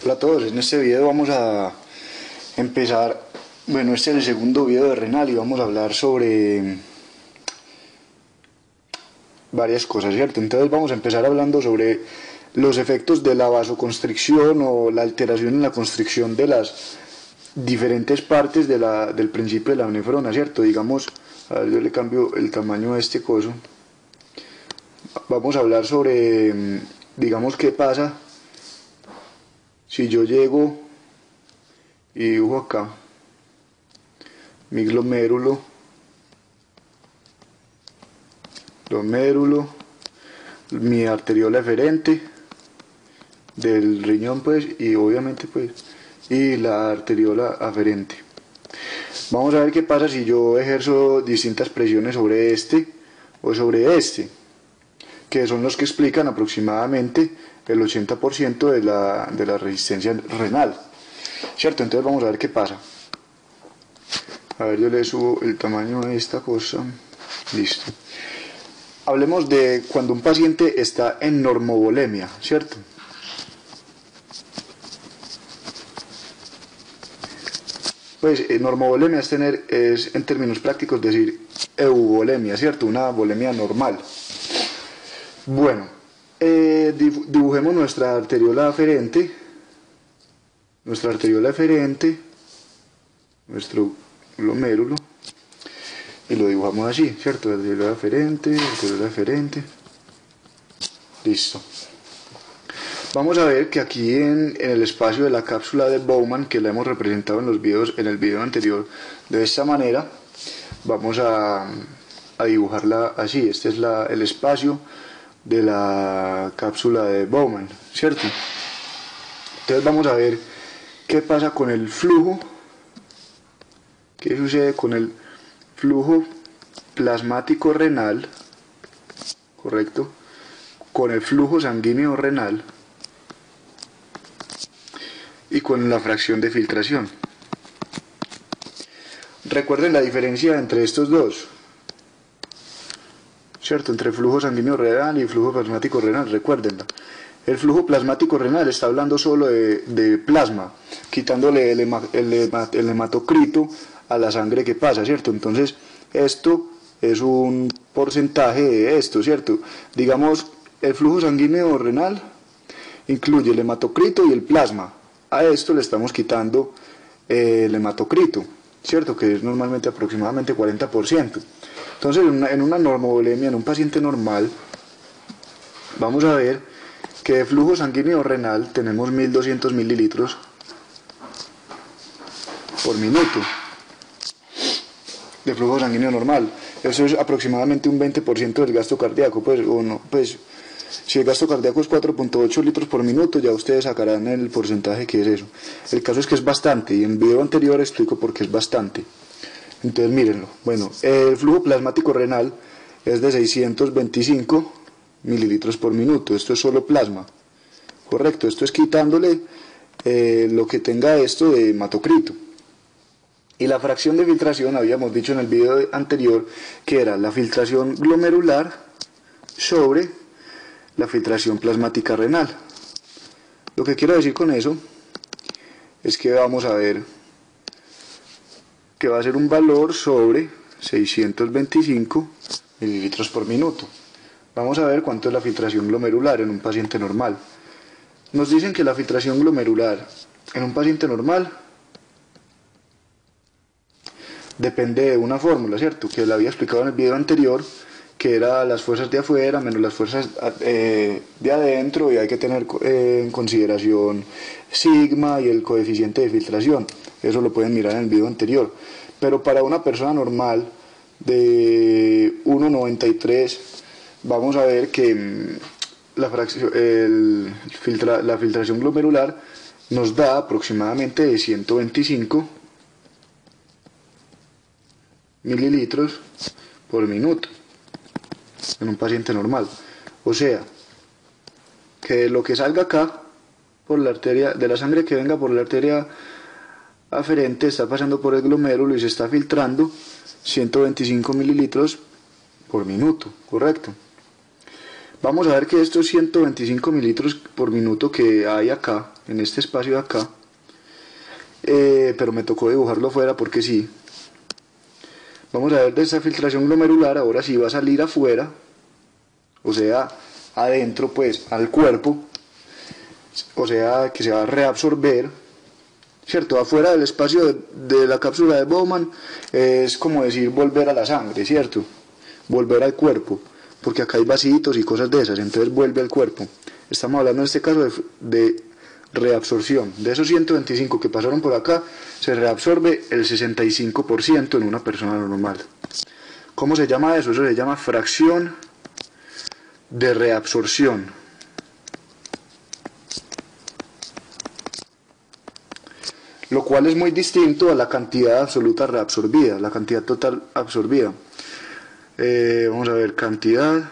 Hola a todos, en este video vamos a empezar, bueno, este es el segundo video de renal y vamos a hablar sobre varias cosas, ¿cierto? Entonces vamos a empezar hablando sobre los efectos de la vasoconstricción o la alteración en la constricción de las diferentes partes del principio de la nefrona, ¿cierto? Digamos, a ver, yo le cambio el tamaño a este coso. Vamos a hablar sobre, digamos, qué pasa si yo llego y dibujo acá mi glomérulo, mi arteriola eferente del riñón, pues, y obviamente, pues, y la arteriola aferente. Vamos a ver qué pasa si yo ejerzo distintas presiones sobre este o sobre este, que son los que explican aproximadamente el 80% de la resistencia renal, ¿cierto? Entonces vamos a ver qué pasa. A ver, yo le subo el tamaño a esta cosa. Listo. Hablemos de cuando un paciente está en normovolemia, ¿cierto? Pues normovolemia es en términos prácticos decir euvolemia, ¿cierto? Una volemia normal. Bueno, dibujemos nuestra arteriola aferente, nuestro glomérulo, y lo dibujamos así, ¿cierto? Arteriola aferente, listo. Vamos a ver que aquí en el espacio de la cápsula de Bowman, que la hemos representado en el video anterior de esta manera, vamos a dibujarla así. Este es el espacio de la cápsula de Bowman, ¿cierto? Entonces vamos a ver qué pasa con el flujo, qué sucede con el flujo plasmático renal, ¿correcto? Con el flujo sanguíneo renal y con la fracción de filtración. Recuerden la diferencia entre estos dos, ¿cierto? Entre flujo sanguíneo renal y flujo plasmático renal, recuérdenla. El flujo plasmático renal está hablando solo de plasma, quitándole el hematocrito a la sangre que pasa, ¿cierto? Entonces, esto es un porcentaje de esto, ¿cierto? Digamos, el flujo sanguíneo renal incluye el hematocrito y el plasma. A esto le estamos quitando el hematocrito, ¿cierto? Que es normalmente aproximadamente 40%. Entonces, en una normovolemia, en un paciente normal, vamos a ver que de flujo sanguíneo renal tenemos 1200 mililitros por minuto de flujo sanguíneo normal. Eso es aproximadamente un 20% del gasto cardíaco, pues, o no, pues, si el gasto cardíaco es 4.8 litros por minuto, ya ustedes sacarán el porcentaje que es eso. El caso es que es bastante, y en el video anterior explico por qué es bastante. Entonces mírenlo. Bueno, el flujo plasmático renal es de 625 mililitros por minuto. Esto es solo plasma, correcto. Esto es quitándole lo que tenga esto de hematocrito. Y la fracción de filtración, habíamos dicho en el video anterior, que era la filtración glomerular sobre la filtración plasmática renal. Lo que quiero decir con eso es que vamos a ver que va a ser un valor sobre 625 mililitros por minuto. Vamos a ver cuánto es la filtración glomerular en un paciente normal. Nos dicen que la filtración glomerular en un paciente normal depende de una fórmula, ¿cierto? Que la había explicado en el video anterior, que era las fuerzas de afuera menos las fuerzas de adentro, y hay que tener en consideración sigma y el coeficiente de filtración. Eso lo pueden mirar en el video anterior. Pero para una persona normal de 1,93, vamos a ver que la filtración glomerular nos da aproximadamente de 125 mililitros por minuto en un paciente normal. O sea, que lo que salga acá por la arteria, de la sangre que venga por la arteria aferente, está pasando por el glomérulo y se está filtrando 125 mililitros por minuto, correcto. Vamos a ver que estos 125 mililitros por minuto que hay acá, en este espacio de acá, pero me tocó dibujarlo fuera porque sí. Vamos a ver de esta filtración glomerular, ahora sí va a salir afuera, o sea, adentro pues, al cuerpo, o sea, que se va a reabsorber, ¿cierto? Afuera del espacio de la cápsula de Bowman es como decir volver a la sangre, ¿cierto? Volver al cuerpo, porque acá hay vasitos y cosas de esas, entonces vuelve al cuerpo. Estamos hablando en este caso de reabsorción. De esos 125 que pasaron por acá, se reabsorbe el 65% en una persona normal. ¿Cómo se llama eso? Eso se llama fracción de reabsorción. Lo cual es muy distinto a la cantidad absoluta reabsorbida, la cantidad total absorbida. Vamos a ver, cantidad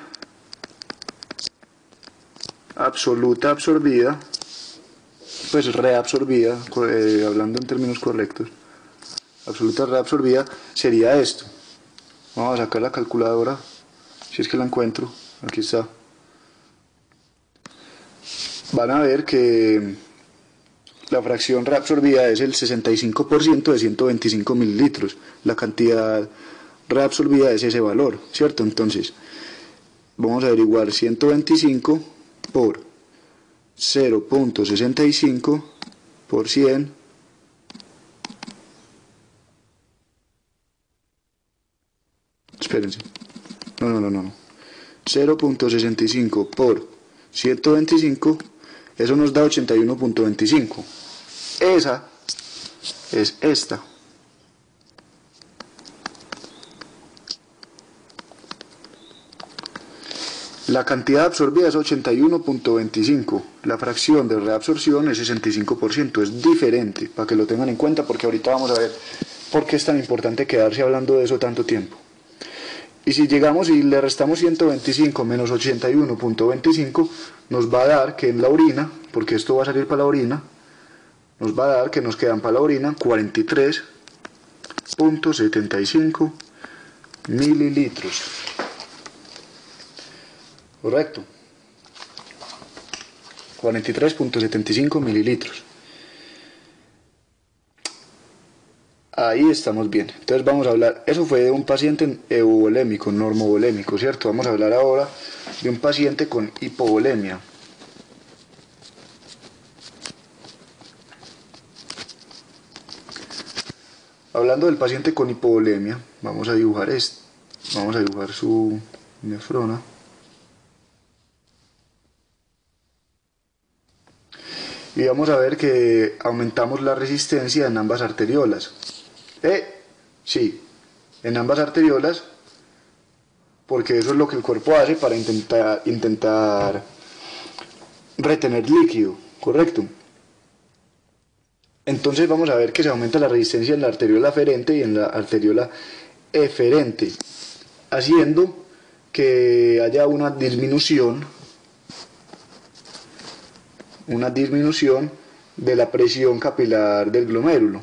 absoluta absorbida, pues reabsorbida, hablando en términos correctos, absoluta reabsorbida sería esto. Vamos a sacar la calculadora, si es que la encuentro, aquí está. Van a ver que la fracción reabsorbida es el 65% de 125 mililitros, la cantidad reabsorbida es ese valor, ¿cierto? Entonces, vamos a averiguar 125 por 0.65 por 100 espérense, no 0.65 por 125, eso nos da 81.25. Esa es esta. La cantidad absorbida es 81.25, la fracción de reabsorción es 65%, es diferente, para que lo tengan en cuenta, porque ahorita vamos a ver por qué es tan importante quedarse hablando de eso tanto tiempo. Y si llegamos y le restamos 125 menos 81.25, nos va a dar que en la orina, porque esto va a salir para la orina, nos va a dar que nos quedan para la orina 43.75 mililitros. Correcto. 43.75 mililitros. Ahí estamos bien. Entonces vamos a hablar, eso fue de un paciente euvolémico, normovolémico, ¿cierto? Vamos a hablar ahora de un paciente con hipovolemia. Hablando del paciente con hipovolemia, vamos a dibujar su nefrona. Y vamos a ver que aumentamos la resistencia en ambas arteriolas. Sí, en ambas arteriolas, porque eso es lo que el cuerpo hace para intentar retener líquido, ¿correcto? Entonces vamos a ver que se aumenta la resistencia en la arteriola aferente y en la arteriola eferente, haciendo que haya una disminución de la presión capilar del glomérulo,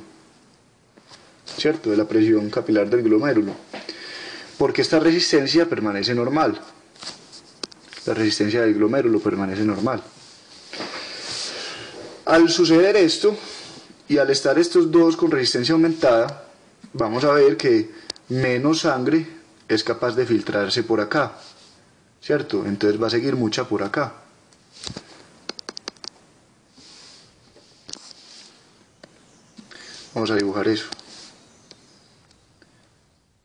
¿cierto? De la presión capilar del glomérulo, porque esta resistencia permanece normal, la resistencia del glomérulo permanece normal. Al suceder esto, y al estar estos dos con resistencia aumentada, vamos a ver que menos sangre es capaz de filtrarse por acá, ¿cierto? Entonces va a seguir mucha por acá. Vamos a dibujar eso.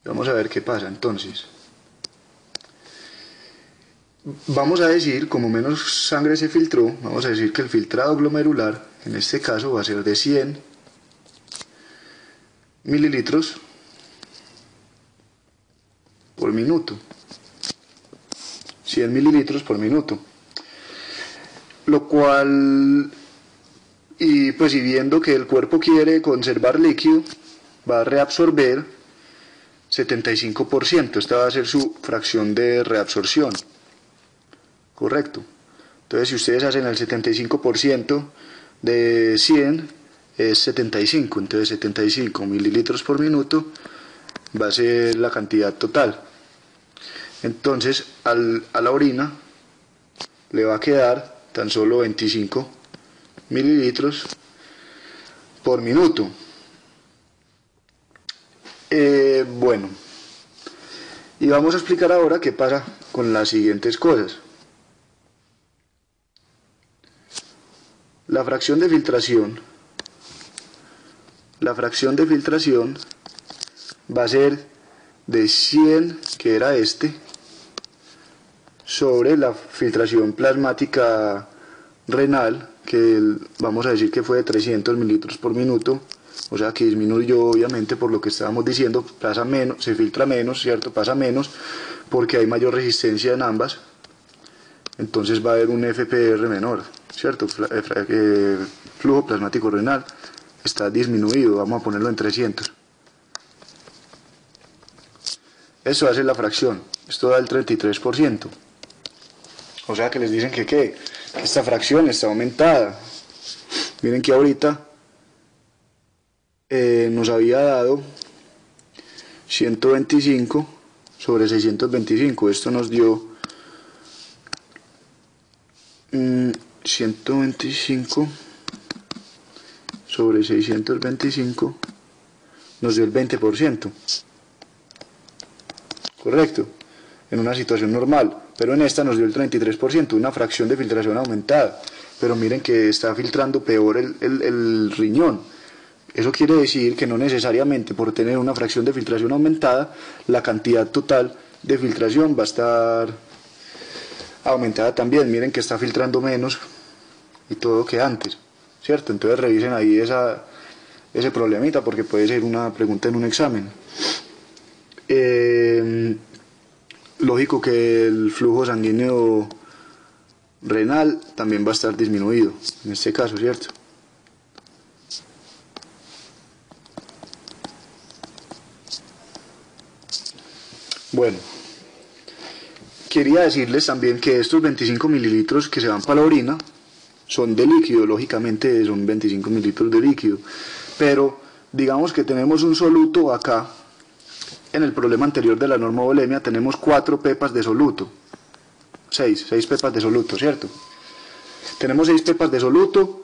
Vamos a ver qué pasa entonces. Vamos a decir, como menos sangre se filtró, vamos a decir que el filtrado glomerular, en este caso, va a ser de 100 mililitros por minuto. 100 mililitros por minuto. Lo cual, y pues y viendo que el cuerpo quiere conservar líquido, va a reabsorber 75%. Esta va a ser su fracción de reabsorción. Correcto. Entonces, si ustedes hacen el 75% de 100, es 75. Entonces, 75 mililitros por minuto va a ser la cantidad total. Entonces, a la orina le va a quedar tan solo 25 mililitros por minuto. Bueno, y vamos a explicar ahora qué pasa con las siguientes cosas. La fracción de filtración va a ser de 100, que era sobre la filtración plasmática renal, que vamos a decir que fue de 300 mililitros por minuto, o sea que disminuyó obviamente por lo que estábamos diciendo, pasa menos, se filtra menos, ¿cierto? Pasa menos porque hay mayor resistencia en ambas, entonces va a haber un FPR menor, ¿cierto? Flujo plasmático renal está disminuido, vamos a ponerlo en 300. Eso hace la fracción, esto da el 33%. O sea que les dicen que esta fracción está aumentada. Miren que ahorita nos había dado 125 sobre 625. Esto nos dio 125 sobre 625, nos dio el 20%. Correcto, en una situación normal, pero en esta nos dio el 33%, una fracción de filtración aumentada. Pero miren que está filtrando peor el riñón. Eso quiere decir que no necesariamente por tener una fracción de filtración aumentada, la cantidad total de filtración va a estar aumentada también. Miren que está filtrando menos y todo que antes, ¿cierto? Entonces revisen ahí ese problemita, porque puede ser una pregunta en un examen. Lógico que el flujo sanguíneo renal también va a estar disminuido en este caso, ¿cierto? Bueno, quería decirles también que estos 25 mililitros que se van para la orina son de líquido, lógicamente son 25 mililitros de líquido, pero digamos que tenemos un soluto acá. En el problema anterior de la normovolemia tenemos 4 pepas de soluto, 6 pepas de soluto, ¿cierto? Tenemos 6 pepas de soluto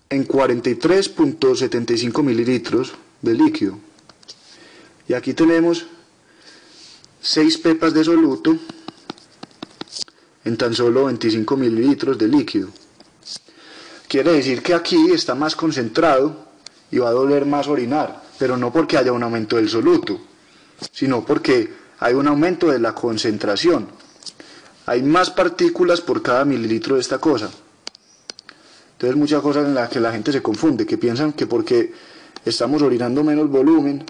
en 43.75 mililitros de líquido. Y aquí tenemos 6 pepas de soluto en tan solo 25 mililitros de líquido. Quiere decir que aquí está más concentrado y va a doler más orinar, pero no porque haya un aumento del soluto, sino porque hay un aumento de la concentración. Hay más partículas por cada mililitro de esta cosa. Entonces muchas cosas en las que la gente se confunde, que piensan que porque estamos orinando menos volumen,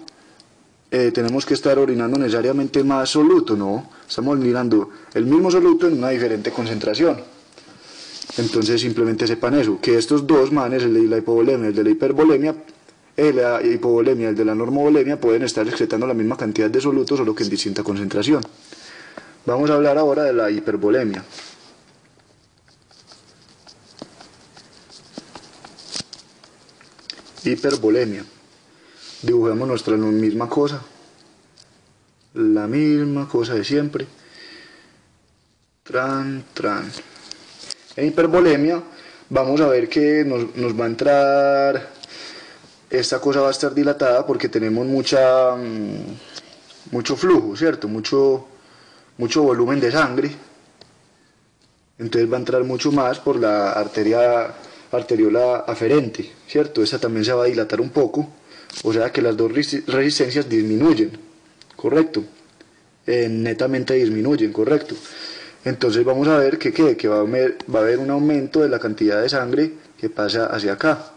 tenemos que estar orinando necesariamente más soluto. No, estamos orinando el mismo soluto en una diferente concentración. Entonces simplemente sepan eso, que estos dos manes, el de la hipovolemia y el de la hipervolemia, la hipovolemia y el de la normovolemia, pueden estar excretando la misma cantidad de soluto, solo que en distinta concentración. Vamos a hablar ahora de la hipervolemia. Hipervolemia. Dibujamos nuestra misma cosa, la misma cosa de siempre. En hipervolemia vamos a ver que nos va a entrar, esta cosa va a estar dilatada porque tenemos mucho flujo, ¿cierto? Mucho volumen de sangre. Entonces va a entrar mucho más por la arteriola aferente, ¿cierto? Esta también se va a dilatar un poco, o sea que las dos resistencias disminuyen, ¿correcto? Netamente disminuyen, ¿correcto? Entonces vamos a ver que va a haber un aumento de la cantidad de sangre que pasa hacia acá,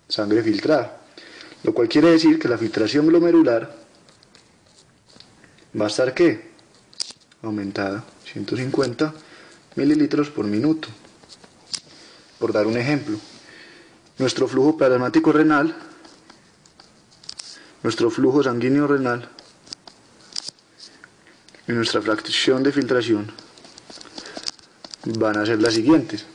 sangre filtrada, lo cual quiere decir que la filtración glomerular va a estar ¿qué? Aumentada, 150 mililitros por minuto. Por dar un ejemplo, nuestro flujo plasmático renal, nuestro flujo sanguíneo renal y nuestra fracción de filtración van a ser las siguientes.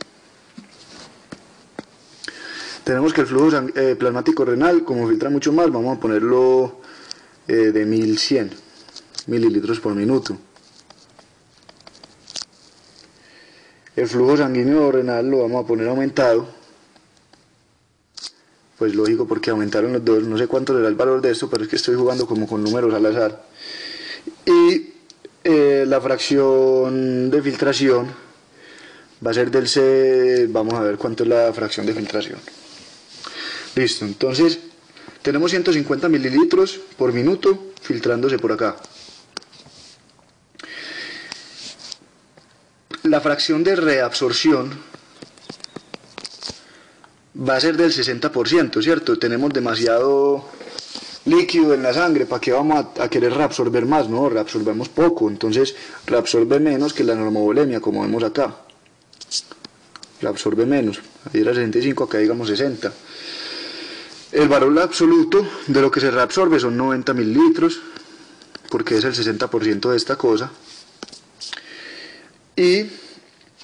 Tenemos que el flujo plasmático renal, como filtra mucho más, vamos a ponerlo de 1100 mililitros por minuto. El flujo sanguíneo renal lo vamos a poner aumentado. Pues lógico, porque aumentaron los dos. No sé cuánto será el valor de esto, pero es que estoy jugando como con números al azar. Y la fracción de filtración va a ser del C. Vamos a ver cuánto es la fracción de filtración. Listo, entonces tenemos 150 mililitros por minuto filtrándose por acá. La fracción de reabsorción va a ser del 60%, ¿cierto? Tenemos demasiado líquido en la sangre, ¿para qué vamos a querer reabsorber más? No, reabsorbemos poco, entonces reabsorbe menos que la normovolemia, como vemos acá. Reabsorbe menos, ahí era 65, acá digamos 60. El valor absoluto de lo que se reabsorbe son 90 mililitros, porque es el 60% de esta cosa. Y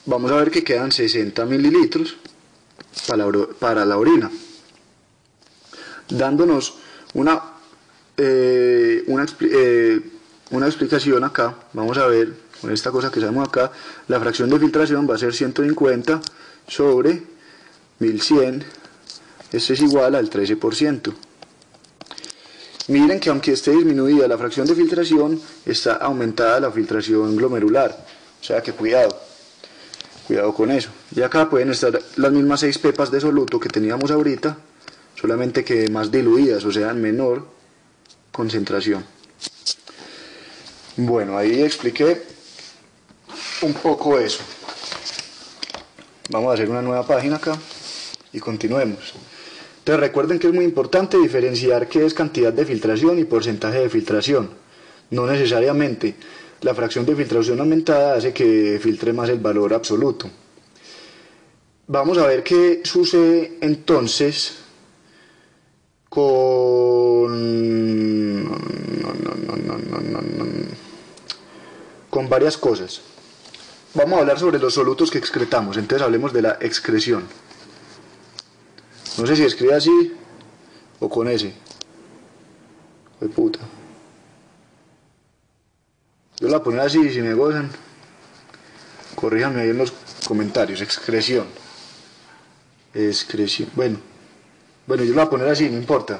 vamos a ver que quedan 60 mililitros para la orina, dándonos una explicación acá. Vamos a ver, con esta cosa que sabemos acá, la fracción de filtración va a ser 150 sobre 1100, esto es igual al 13%. Miren que aunque esté disminuida la fracción de filtración, está aumentada la filtración glomerular, o sea que cuidado con eso. Y acá pueden estar las mismas 6 pepas de soluto que teníamos ahorita, solamente que más diluidas, o sea en menor concentración. Bueno, ahí expliqué un poco eso. Vamos a hacer una nueva página acá y continuemos. Entonces recuerden que es muy importante diferenciar qué es cantidad de filtración y porcentaje de filtración. No necesariamente la fracción de filtración aumentada hace que filtre más el valor absoluto. Vamos a ver qué sucede entonces con varias cosas. Vamos a hablar sobre los solutos que excretamos, entonces hablemos de la excreción. No sé si escribe así o con S. ¡Joder puta! Yo la voy a poner así, si me gozan, corríjanme ahí en los comentarios. Excreción. Excreción. Bueno, yo la voy a poner así, no importa.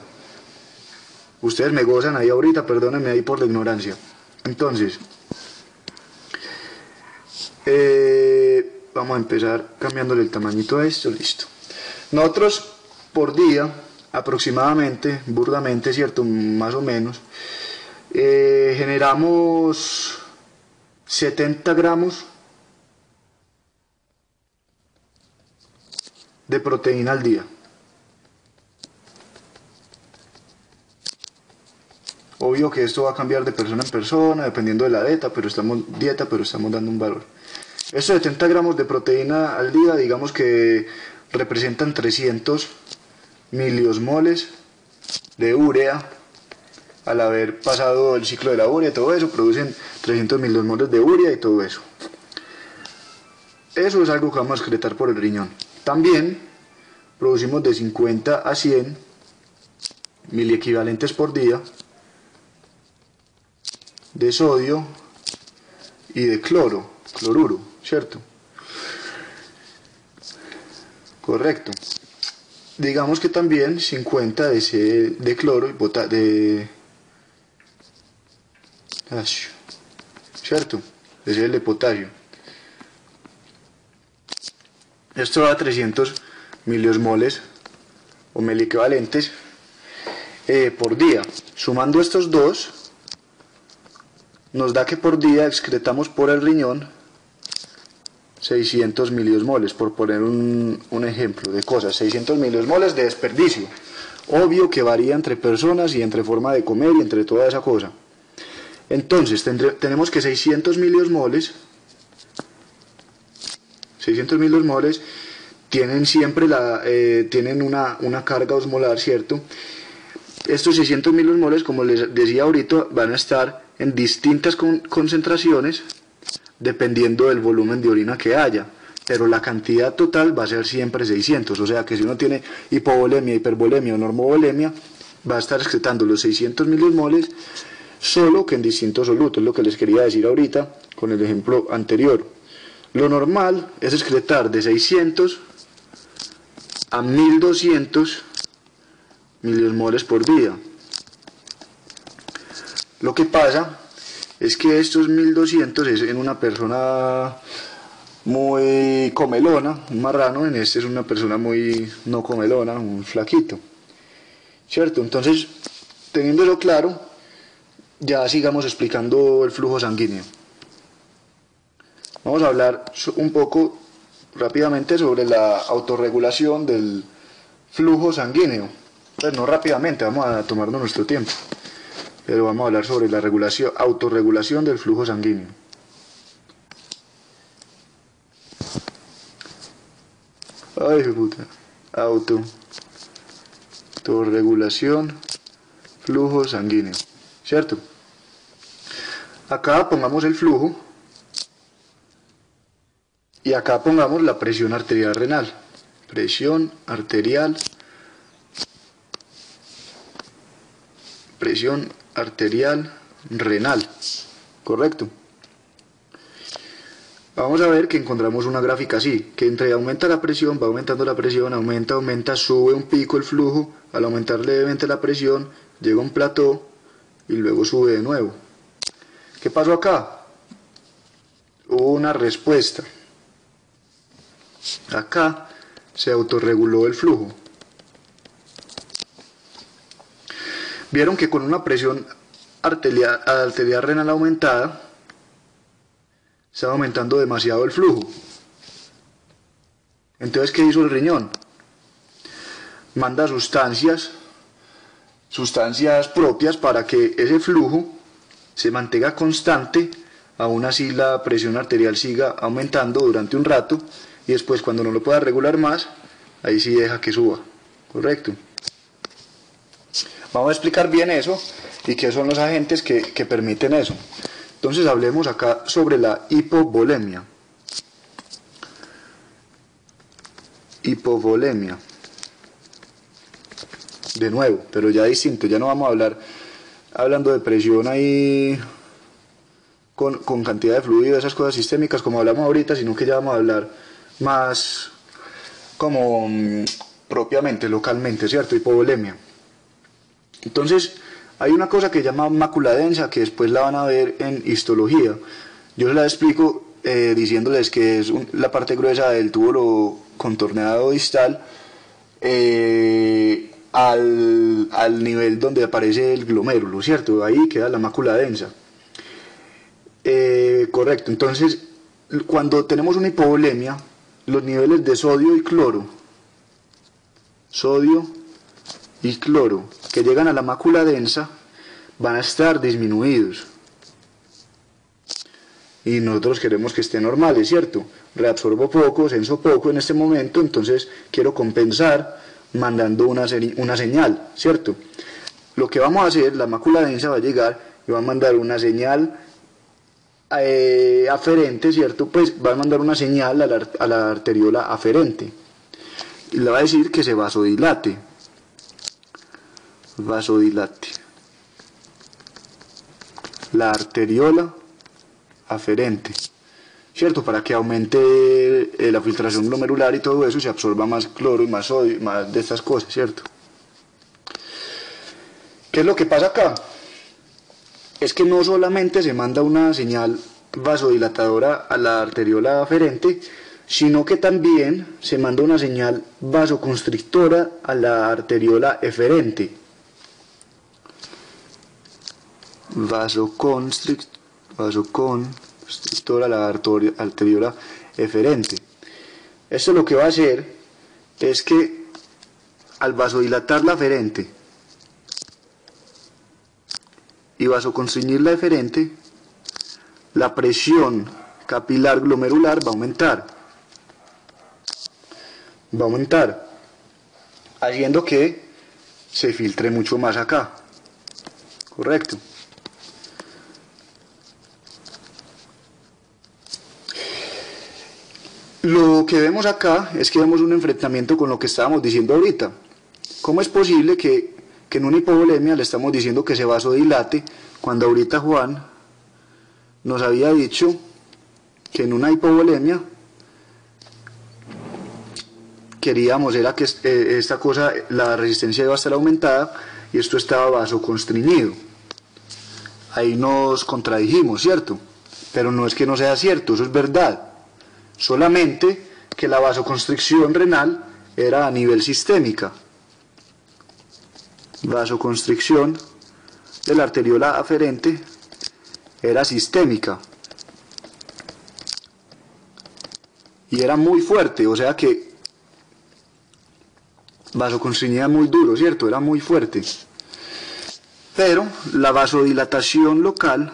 Ustedes me gozan ahí ahorita, perdónenme ahí por la ignorancia. Entonces, vamos a empezar cambiándole el tamañito a esto, listo. Nosotros por día, aproximadamente, burdamente, ¿cierto? Más o menos, generamos 70 gramos de proteína al día. Obvio que esto va a cambiar de persona en persona, dependiendo de la dieta, pero estamos dando un valor. Estos 70 gramos de proteína al día, digamos que representan 300 miliosmoles de urea. Al haber pasado el ciclo de la urea y todo eso, producen 300 miliosmoles de urea y todo eso. Eso es algo que vamos a excretar por el riñón. También producimos de 50 a 100 miliequivalentes por día de sodio y de cloruro, ¿cierto? Correcto. Digamos que también 50 de cloro y ¿cierto? Es el de potasio. Esto da 300 miliosmoles o miliequivalentes por día. Sumando estos dos, nos da que por día excretamos por el riñón 600 miliosmoles, por poner un ejemplo de cosas. 600 miliosmoles de desperdicio. Obvio que varía entre personas y entre forma de comer y entre toda esa cosa. Entonces tenemos que 600 miliosmoles tienen siempre tienen una carga osmolar, ¿cierto? Estos 600 miliosmoles, como les decía ahorita, van a estar en distintas concentraciones dependiendo del volumen de orina que haya, pero la cantidad total va a ser siempre 600, o sea que si uno tiene hipovolemia, hipervolemia o normovolemia, va a estar excretando los 600 miliosmoles, solo que en distintos solutos, lo que les quería decir ahorita con el ejemplo anterior. Lo normal es excretar de 600 a 1200 miliosmoles por día. Lo que pasa es que estos 1200 es en una persona muy comelona, un marrano. En este es una persona muy no comelona, un flaquito, ¿cierto? Entonces, teniendo eso claro, ya sigamos explicando el flujo sanguíneo. Vamos a hablar un poco rápidamente sobre la autorregulación del flujo sanguíneo. Pues no rápidamente, vamos a tomarnos nuestro tiempo, pero vamos a hablar sobre la autorregulación del flujo sanguíneo. Ay, puta. Autorregulación, flujo sanguíneo, ¿cierto? Acá pongamos el flujo y acá pongamos la presión arterial renal. Presión arterial renal, correcto. Vamos a ver que encontramos una gráfica así, que entre aumenta la presión, va aumentando la presión, aumenta, sube un pico el flujo, al aumentar levemente la presión, llega a un plató y luego sube de nuevo. ¿Qué pasó acá? Hubo una respuesta. Acá se autorreguló el flujo. Vieron que con una presión arterial renal aumentada, estaba aumentando demasiado el flujo. Entonces, ¿qué hizo el riñón? Manda sustancias propias para que ese flujo se mantenga constante, aún así la presión arterial siga aumentando durante un rato, y después, cuando no lo pueda regular más, ahí sí deja que suba, ¿correcto? Vamos a explicar bien eso y qué son los agentes que permiten eso. Entonces hablemos acá sobre la hipovolemia. Hipovolemia. De nuevo, pero ya distinto, ya no vamos a hablar hablando de presión ahí con cantidad de fluido, esas cosas sistémicas como hablamos ahorita, sino que ya vamos a hablar más como propiamente, localmente, ¿cierto? Hipovolemia. Entonces, hay una cosa que se llama mácula densa, que después la van a ver en histología. Yo se la explico diciéndoles que es la parte gruesa del túbulo contorneado distal al nivel donde aparece el glomérulo, ¿cierto? Ahí queda la mácula densa. Correcto. Entonces, cuando tenemos una hipovolemia, los niveles de sodio y cloro que llegan a la mácula densa van a estar disminuidos, y nosotros queremos que estén normales, ¿cierto? Reabsorbo poco, censo poco en este momento, entonces quiero compensar mandando una señal, ¿cierto? Lo que vamos a hacer, la mácula densa va a llegar y va a mandar una señal aferente, ¿cierto? Pues va a mandar una señal a la arteriola aferente y le va a decir que se vasodilate. La arteriola aferente, ¿cierto? Para que aumente la filtración glomerular y todo eso, se absorba más cloro y más sodio, más de estas cosas, ¿cierto? ¿Qué es lo que pasa acá? Es que no solamente se manda una señal vasodilatadora a la arteriola aferente, sino que también se manda una señal vasoconstrictora a la arteriola eferente. Vasoconstrictora a la arteriola eferente. Esto lo que va a hacer es que al vasodilatar la aferente y vasoconstrictir la eferente, la presión capilar glomerular va a aumentar, haciendo que se filtre mucho más acá, correcto. Lo que vemos acá es que vemos un enfrentamiento con lo que estábamos diciendo ahorita. ¿Cómo es posible que en una hipovolemia le estamos diciendo que se vasodilate cuando ahorita Juan nos había dicho que en una hipovolemia queríamos era que esta cosa, la resistencia iba a estar aumentada y esto estaba vasoconstriñido. Ahí nos contradijimos, ¿cierto? Pero no es que no sea cierto, eso es verdad. Solamente que la vasoconstricción renal era a nivel sistémica. Vasoconstricción de la arteriola aferente era sistémica. Y era muy fuerte, o sea que vasoconstriñía muy duro, ¿cierto? Era muy fuerte. Pero la vasodilatación local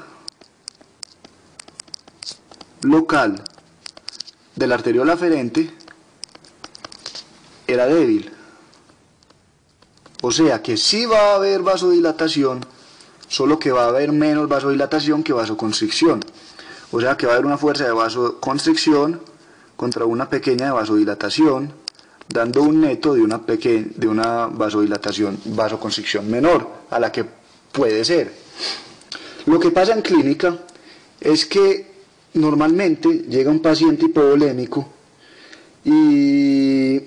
de la arteriola aferente era débil. O sea que sí va a haber vasodilatación, solo que va a haber menos vasodilatación que vasoconstricción. O sea que va a haber una fuerza de vasoconstricción contra una pequeña de vasodilatación, dando un neto de una vasoconstricción menor a la que puede ser. Lo que pasa en clínica es que normalmente llega un paciente hipovolémico y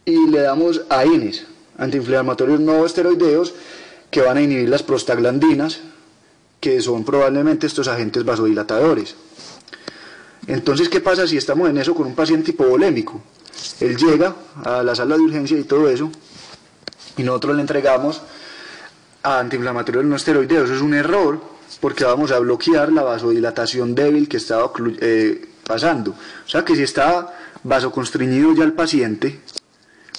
le damos AINES, antiinflamatorios no esteroideos, que van a inhibir las prostaglandinas, que son probablemente estos agentes vasodilatadores. Entonces, ¿qué pasa si estamos en eso con un paciente hipovolémico? Él llega a la sala de urgencia y todo eso, y nosotros le entregamos antiinflamatorios no esteroideos. Eso es un error, porque vamos a bloquear la vasodilatación débil que estaba pasando. O sea que si estaba vasoconstriñido ya el paciente,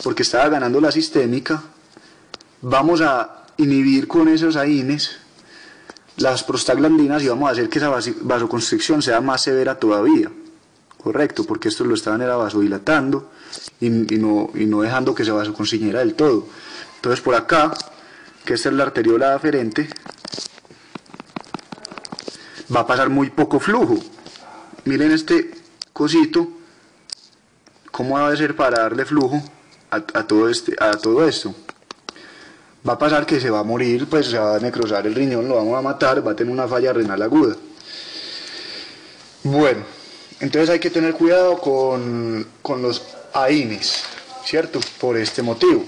porque estaba ganando la sistémica, vamos a inhibir con esos AINES las prostaglandinas y vamos a hacer que esa vasoconstricción sea más severa todavía. Correcto, porque estos lo estaban vasodilatando y no dejando que se vasoconstriñera del todo. Entonces por acá, que esta es la arteriola aferente, va a pasar muy poco flujo. Miren este cosito, cómo va a ser para darle flujo a todo esto. Va a pasar que se va a morir, pues se va a necrosar el riñón, lo vamos a matar, va a tener una falla renal aguda. Bueno, entonces hay que tener cuidado con los AINES, ¿cierto? Por este motivo.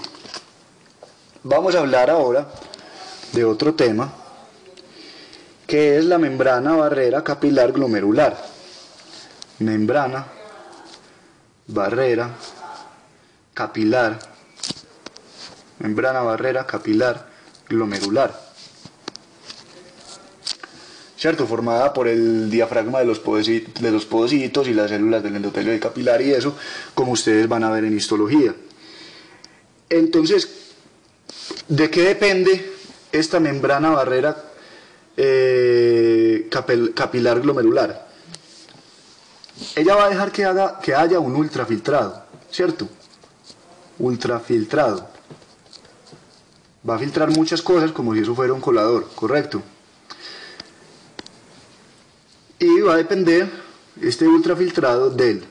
Vamos a hablar ahora de otro tema, que es la membrana barrera capilar glomerular. Membrana barrera capilar, membrana barrera capilar glomerular, ¿cierto? Formada por el diafragma de los podocitos y las células del endotelio capilar y eso, como ustedes van a ver en histología. Entonces, ¿de qué depende esta membrana barrera capilar glomerular? Ella va a dejar que haya un ultrafiltrado, ¿cierto? Ultrafiltrado. Va a filtrar muchas cosas como si eso fuera un colador, ¿correcto? Y va a depender este ultrafiltrado del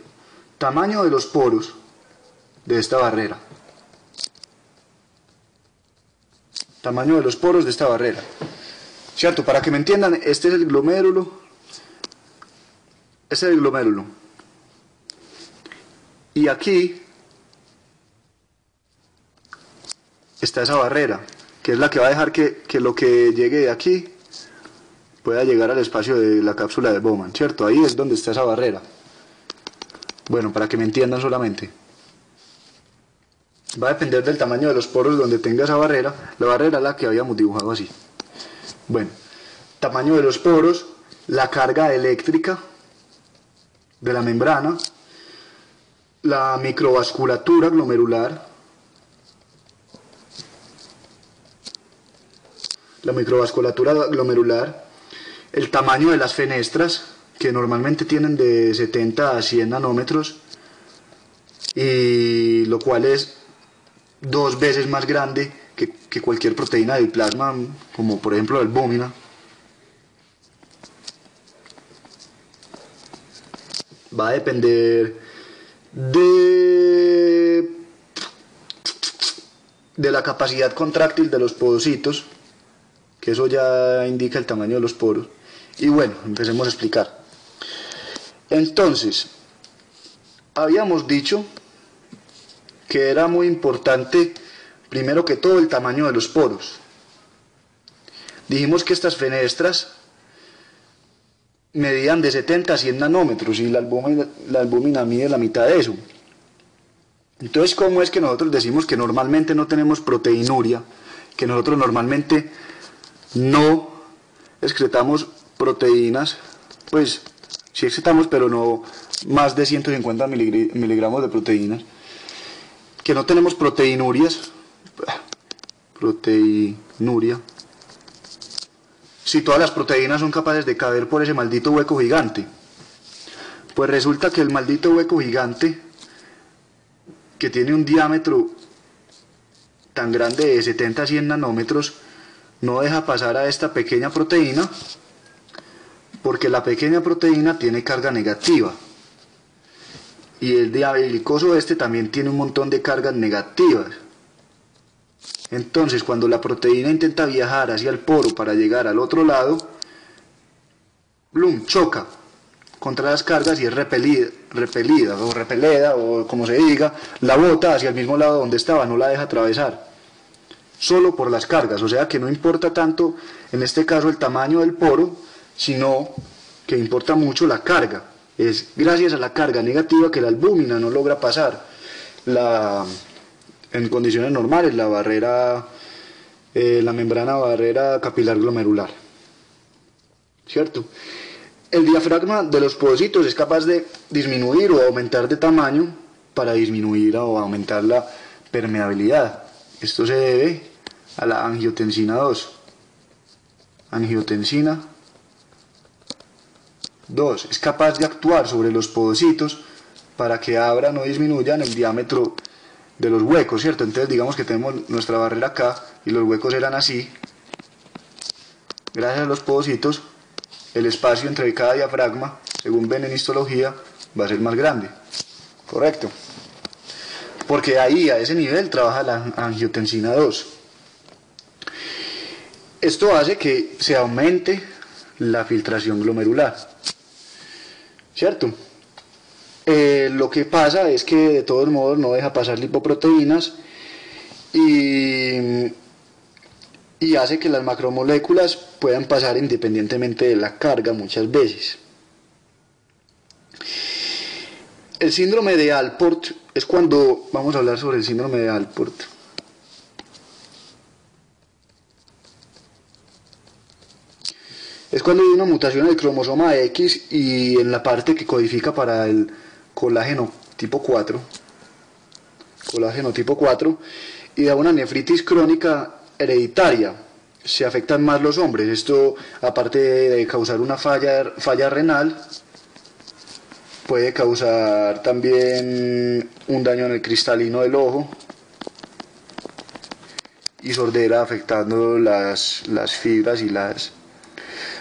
tamaño de los poros de esta barrera. Tamaño de los poros de esta barrera. ¿Cierto? Para que me entiendan, este es el glomérulo. Este es el glomérulo. Y aquí está esa barrera, que es la que va a dejar que lo que llegue de aquí pueda llegar al espacio de la cápsula de Bowman, ¿cierto? Ahí es donde está esa barrera. Bueno, para que me entiendan solamente. Va a depender del tamaño de los poros donde tenga esa barrera. La barrera es la que habíamos dibujado así. Bueno, tamaño de los poros, la carga eléctrica de la membrana, la microvasculatura glomerular, el tamaño de las fenestras, que normalmente tienen de 70 a 100 nanómetros, y lo cual es 2 veces más grande que cualquier proteína del plasma, como por ejemplo la albúmina. Va a depender de la capacidad contráctil de los podocitos, que eso ya indica el tamaño de los poros. Y bueno, empecemos a explicar. Entonces, habíamos dicho que era muy importante, primero que todo, el tamaño de los poros. Dijimos que estas fenestras medían de 70 a 100 nanómetros y la albúmina mide la mitad de eso. Entonces, ¿cómo es que nosotros decimos que normalmente no tenemos proteinuria? Que nosotros normalmente no excretamos proteínas, pues sí excretamos, pero no más de 150 miligramos de proteínas. Que no tenemos proteinurias, proteinuria, si todas las proteínas son capaces de caber por ese maldito hueco gigante. Pues resulta que el maldito hueco gigante, que tiene un diámetro tan grande de 70 a 100 nanómetros, no deja pasar a esta pequeña proteína, porque la pequeña proteína tiene carga negativa. Y el glicoso este también tiene un montón de cargas negativas. Entonces, cuando la proteína intenta viajar hacia el poro para llegar al otro lado, ¡blum!, choca contra las cargas y es repelida o como se diga, la bota hacia el mismo lado donde estaba, no la deja atravesar, solo por las cargas. O sea que no importa tanto, en este caso, el tamaño del poro, sino que importa mucho la carga. Es gracias a la carga negativa que la albúmina no logra pasar en condiciones normales la barrera, la membrana barrera capilar glomerular, ¿cierto? El diafragma de los podocitos es capaz de disminuir o aumentar de tamaño para disminuir o aumentar la permeabilidad. Esto se debe a la angiotensina 2. Angiotensina 2 es capaz de actuar sobre los podocitos para que abran o disminuyan el diámetro de los huecos, ¿cierto? Entonces digamos que tenemos nuestra barrera acá y los huecos eran así. Gracias a los podocitos, el espacio entre cada diafragma, según ven en histología, va a ser más grande, ¿correcto? Porque ahí, a ese nivel, trabaja la angiotensina 2. Esto hace que se aumente la filtración glomerular, ¿cierto? Lo que pasa es que de todos modos no deja pasar lipoproteínas y hace que las macromoléculas puedan pasar independientemente de la carga muchas veces. El síndrome de Alport es cuando, vamos a hablar sobre el síndrome de Alport. Es cuando hay una mutación en el cromosoma X y en la parte que codifica para el colágeno tipo 4, y da una nefritis crónica hereditaria. Se afectan más los hombres. Esto, aparte de causar una falla renal, puede causar también un daño en el cristalino del ojo y sordera, afectando las fibras y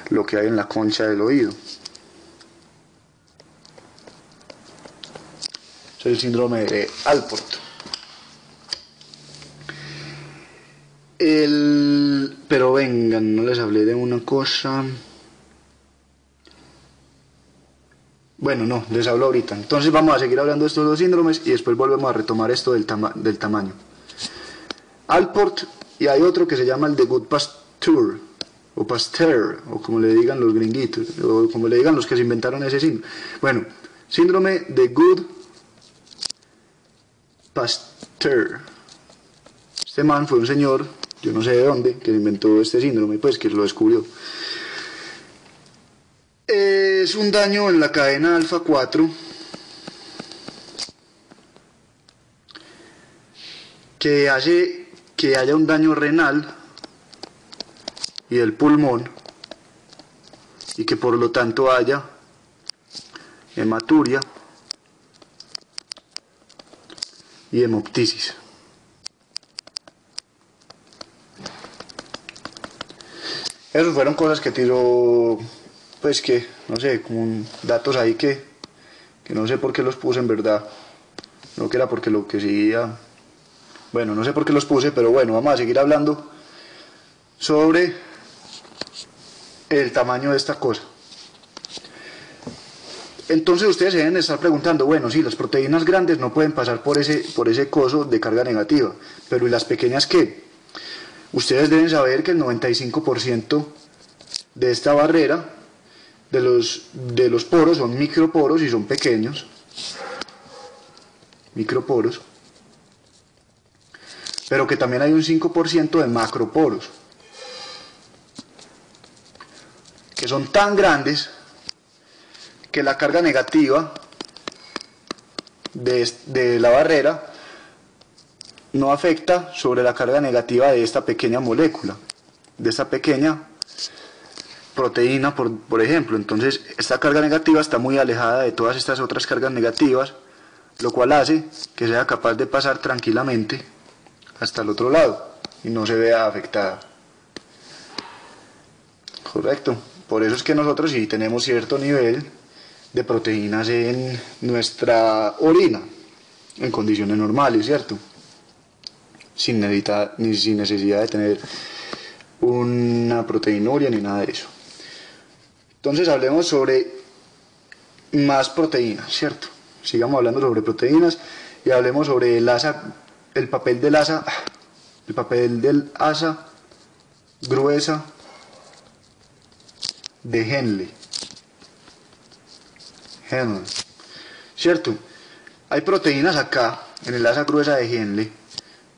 lo que hay en la concha del oído. Es el síndrome de Alport. Pero vengan, no les hablé de una cosa. Bueno, no, les hablo ahorita. Entonces vamos a seguir hablando de estos dos síndromes y después volvemos a retomar esto del tamaño. Alport, y hay otro que se llama el de Goodpasture, o Pasteur, o como le digan los gringuitos, o como le digan los que se inventaron ese síndrome. Bueno, síndrome de Goodpasture. Este man fue un señor, yo no sé de dónde, que inventó este síndrome, pues que lo descubrió. Es un daño en la cadena alfa 4 que hace que haya un daño renal y del pulmón, y que por lo tanto haya hematuria y hemoptisis. Esas fueron cosas que tiró, pues que, no sé, como datos ahí que no sé por qué los puse en verdad. No que era porque lo que seguía. Bueno, no sé por qué los puse, pero bueno, vamos a seguir hablando sobre el tamaño de esta cosa. Entonces ustedes se deben estar preguntando, bueno, sí, las proteínas grandes no pueden pasar por ese coso de carga negativa, pero ¿y las pequeñas qué? Ustedes deben saber que el 95% de esta barrera de los poros son microporos y son pequeños, microporos, pero que también hay un 5% de macroporos, que son tan grandes que la carga negativa de la barrera no afecta sobre la carga negativa de esta pequeña molécula, de esta pequeña proteína, por ejemplo. Entonces esta carga negativa está muy alejada de todas estas otras cargas negativas, lo cual hace que sea capaz de pasar tranquilamente hasta el otro lado y no se vea afectada. Correcto. Por eso es que nosotros sí tenemos cierto nivel de proteínas en nuestra orina, en condiciones normales, ¿cierto? Sin necesidad de tener una proteinuria ni nada de eso. Entonces hablemos sobre más proteínas, ¿cierto? Sigamos hablando sobre proteínas y hablemos sobre el papel del asa gruesa de Henle, ¿cierto? Hay proteínas acá en el asa gruesa de Henle,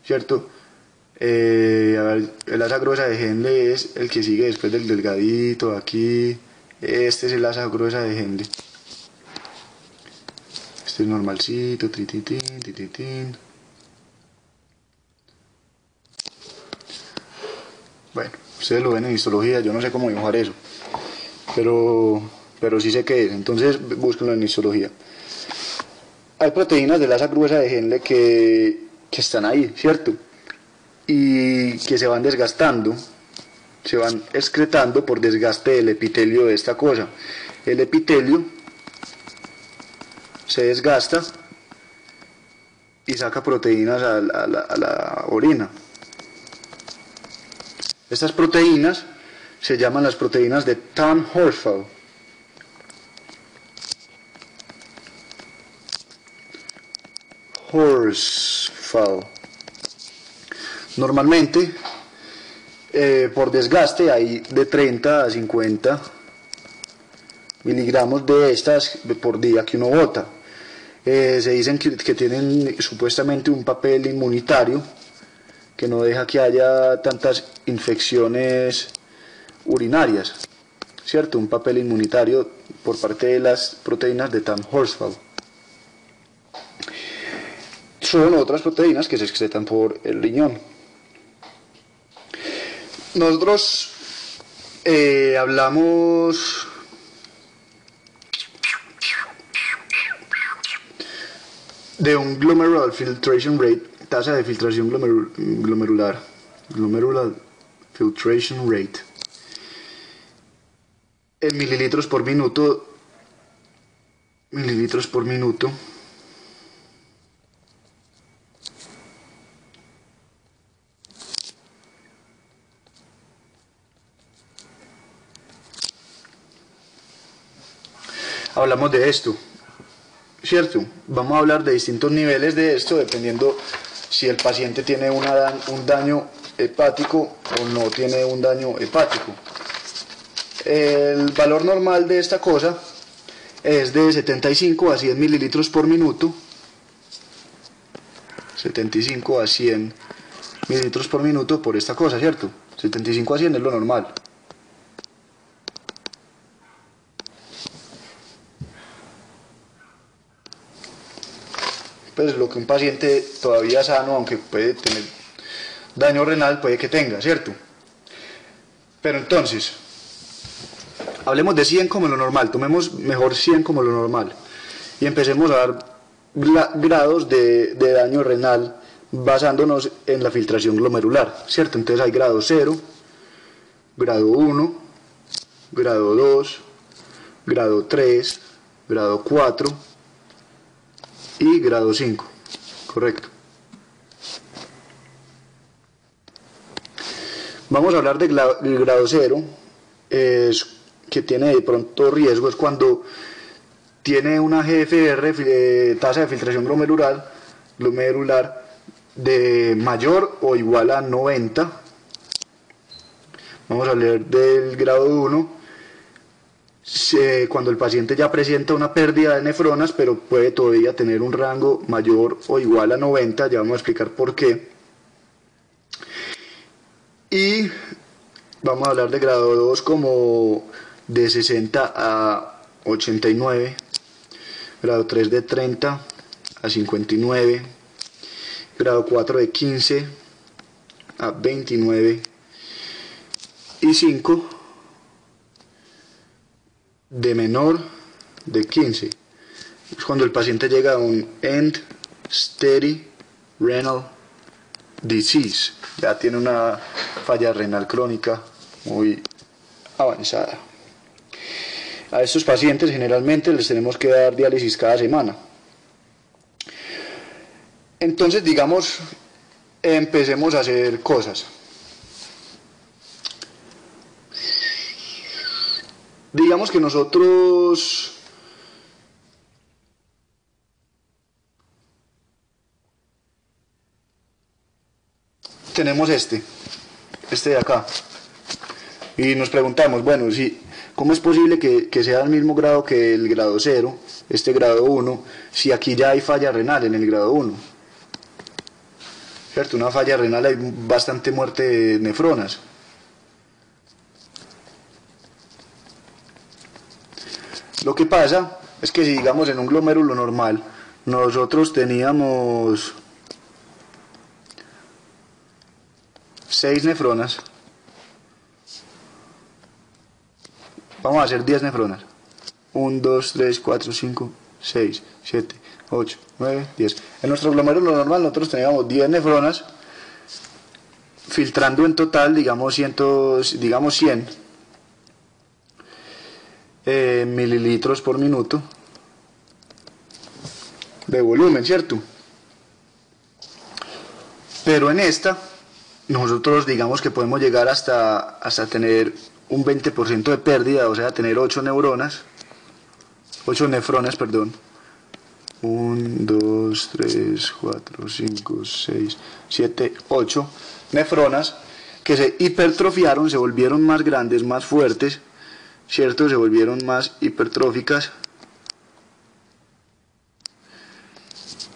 ¿cierto? A ver, el asa gruesa de Henle es el que sigue después del delgadito aquí. Este es el asa gruesa de Henle. Este es normalcito, trititín, tititín. Bueno, ustedes lo ven en histología, yo no sé cómo dibujar eso, pero sí sé qué es, entonces búsquenlo en histología. Hay proteínas de la asa gruesa de Henle que están ahí, ¿cierto? Y que se van desgastando, se van excretando por desgaste del epitelio de esta cosa. El epitelio se desgasta y saca proteínas a la orina. Estas proteínas se llaman las proteínas de Tamm-Horsfall. Normalmente, por desgaste, hay de 30 a 50 miligramos de estas por día que uno bota. Se dicen que tienen supuestamente un papel inmunitario que no deja que haya tantas infecciones urinarias, ¿cierto? Un papel inmunitario por parte de las proteínas de Tamm-Horsfall. Son otras proteínas que se excretan por el riñón. Nosotros hablamos de un glomerular filtration rate, tasa de filtración glomerular filtration rate, en mililitros por minuto. Hablamos de esto, ¿cierto? Vamos a hablar de distintos niveles de esto dependiendo si el paciente tiene un daño hepático o no tiene un daño hepático. El valor normal de esta cosa es de 75 a 100 mililitros por minuto. 75 a 100 mililitros por minuto por esta cosa, ¿cierto? 75 a 100 es lo normal. Pues lo que un paciente todavía sano, aunque puede tener daño renal, puede que tenga, ¿cierto? Pero entonces, hablemos de 100 como lo normal, tomemos mejor 100 como lo normal y empecemos a dar grados de daño renal basándonos en la filtración glomerular, ¿cierto? Entonces hay grado 0, grado 1, grado 2, grado 3, grado 4 y grado 5, correcto. Vamos a hablar del grado 0, que tiene de pronto riesgo, es cuando tiene una GFR, tasa de filtración glomerular de mayor o igual a 90. Vamos a leer del grado 1. Cuando el paciente ya presenta una pérdida de nefronas, pero puede todavía tener un rango mayor o igual a 90, ya vamos a explicar por qué. Y vamos a hablar de grado 2 como de 60 a 89, grado 3 de 30 a 59, grado 4 de 15 a 29 y 5 de menor de 15. Es cuando el paciente llega a un end stage renal disease, ya tiene una falla renal crónica muy avanzada. A estos pacientes generalmente les tenemos que dar diálisis cada semana. Entonces, digamos, empecemos a hacer cosas. Digamos que nosotros tenemos este de acá, y nos preguntamos, bueno, ¿cómo es posible que sea el mismo grado que el grado 0, este grado 1, si aquí ya hay falla renal en el grado 1? ¿Cierto? Una falla renal, hay bastante muerte de nefronas. Lo que pasa es que si, digamos, en un glomérulo normal nosotros teníamos 6 nefronas, vamos a hacer 10 nefronas, 1, 2, 3, 4, 5, 6, 7, 8, 9, 10. En nuestro glomérulo normal nosotros teníamos 10 nefronas, filtrando en total, digamos 100 mililitros por minuto de volumen, ¿cierto? Pero en esta nosotros digamos que podemos llegar hasta tener un 20% de pérdida, o sea, tener 8 nefronas, perdón. 1, 2, 3, 4, 5, 6, 7, 8 nefronas que se hipertrofiaron, se volvieron más grandes, más fuertes, ¿cierto? Se volvieron más hipertróficas.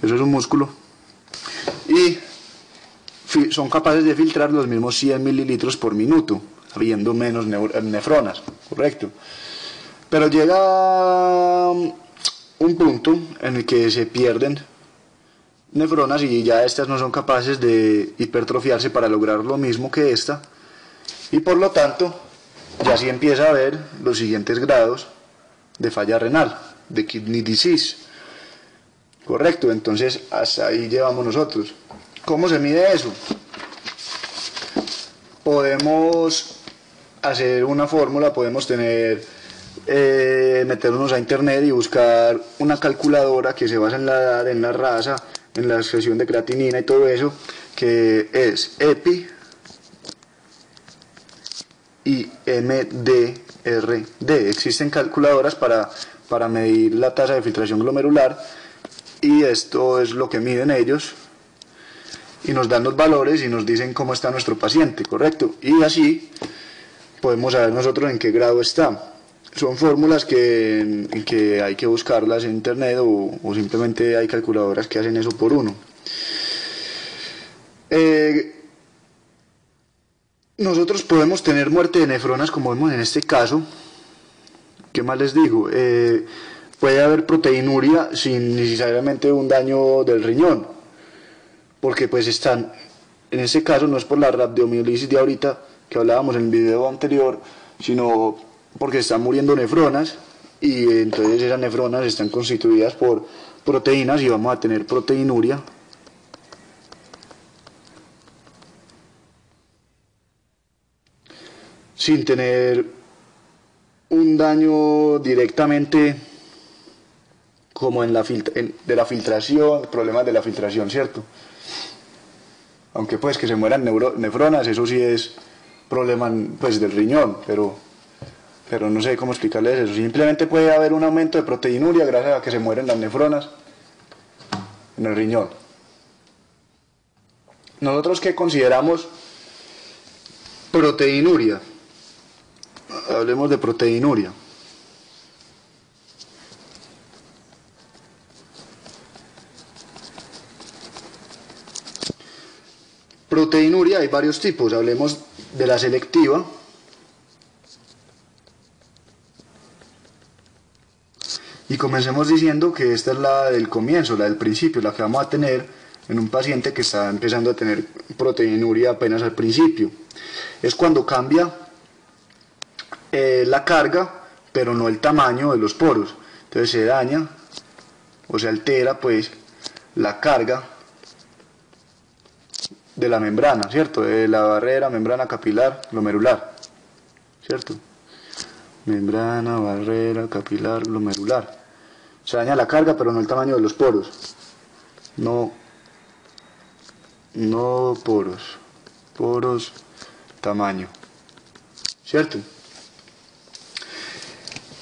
Eso es un músculo. Y son capaces de filtrar los mismos 100 mililitros por minuto, habiendo menos nefronas, correcto. Pero llega un punto en el que se pierden nefronas y ya estas no son capaces de hipertrofiarse para lograr lo mismo que esta, y por lo tanto ya sí empieza a haber los siguientes grados de falla renal, de kidney disease, correcto. Entonces hasta ahí llevamos nosotros. ¿Cómo se mide eso? Podemos hacer una fórmula, podemos meternos a internet y buscar una calculadora que se basa en la edad, en la raza, en la excreción de creatinina y todo eso, que es EPI y MDRD. Existen calculadoras para medir la tasa de filtración glomerular, y esto es lo que miden ellos, y nos dan los valores y nos dicen cómo está nuestro paciente, correcto, y así podemos saber nosotros en qué grado está. Son fórmulas que hay que buscarlas en internet, o simplemente hay calculadoras que hacen eso por uno. Nosotros podemos tener muerte de nefronas, como vemos en este caso. ¿Qué más les digo? Puede haber proteinuria sin necesariamente un daño del riñón, porque pues están, en este caso no es por la rhabdomiolisis de ahorita que hablábamos en el video anterior, sino porque están muriendo nefronas, y entonces esas nefronas están constituidas por proteínas y vamos a tener proteinuria. Sin tener un daño directamente como de la filtración, problemas de la filtración, ¿cierto? Aunque pues que se mueran nefronas, eso sí es problema pues del riñón, pero pero no sé cómo explicarles eso. Simplemente puede haber un aumento de proteinuria gracias a que se mueren las nefronas en el riñón. Nosotros, ¿qué consideramos proteinuria? Hablemos de proteinuria. Proteinuria hay varios tipos, hablemos de la selectiva. Y comencemos diciendo que esta es la del comienzo, la del principio, la que vamos a tener en un paciente que está empezando a tener proteinuria apenas al principio. Es cuando cambia la carga, pero no el tamaño de los poros. Entonces se daña o se altera pues la carga de la membrana, ¿cierto? De la barrera, membrana capilar, glomerular, ¿cierto? Membrana, barrera, capilar, glomerular. Se daña la carga, pero no el tamaño de los poros. No poros. Poros, tamaño. ¿Cierto?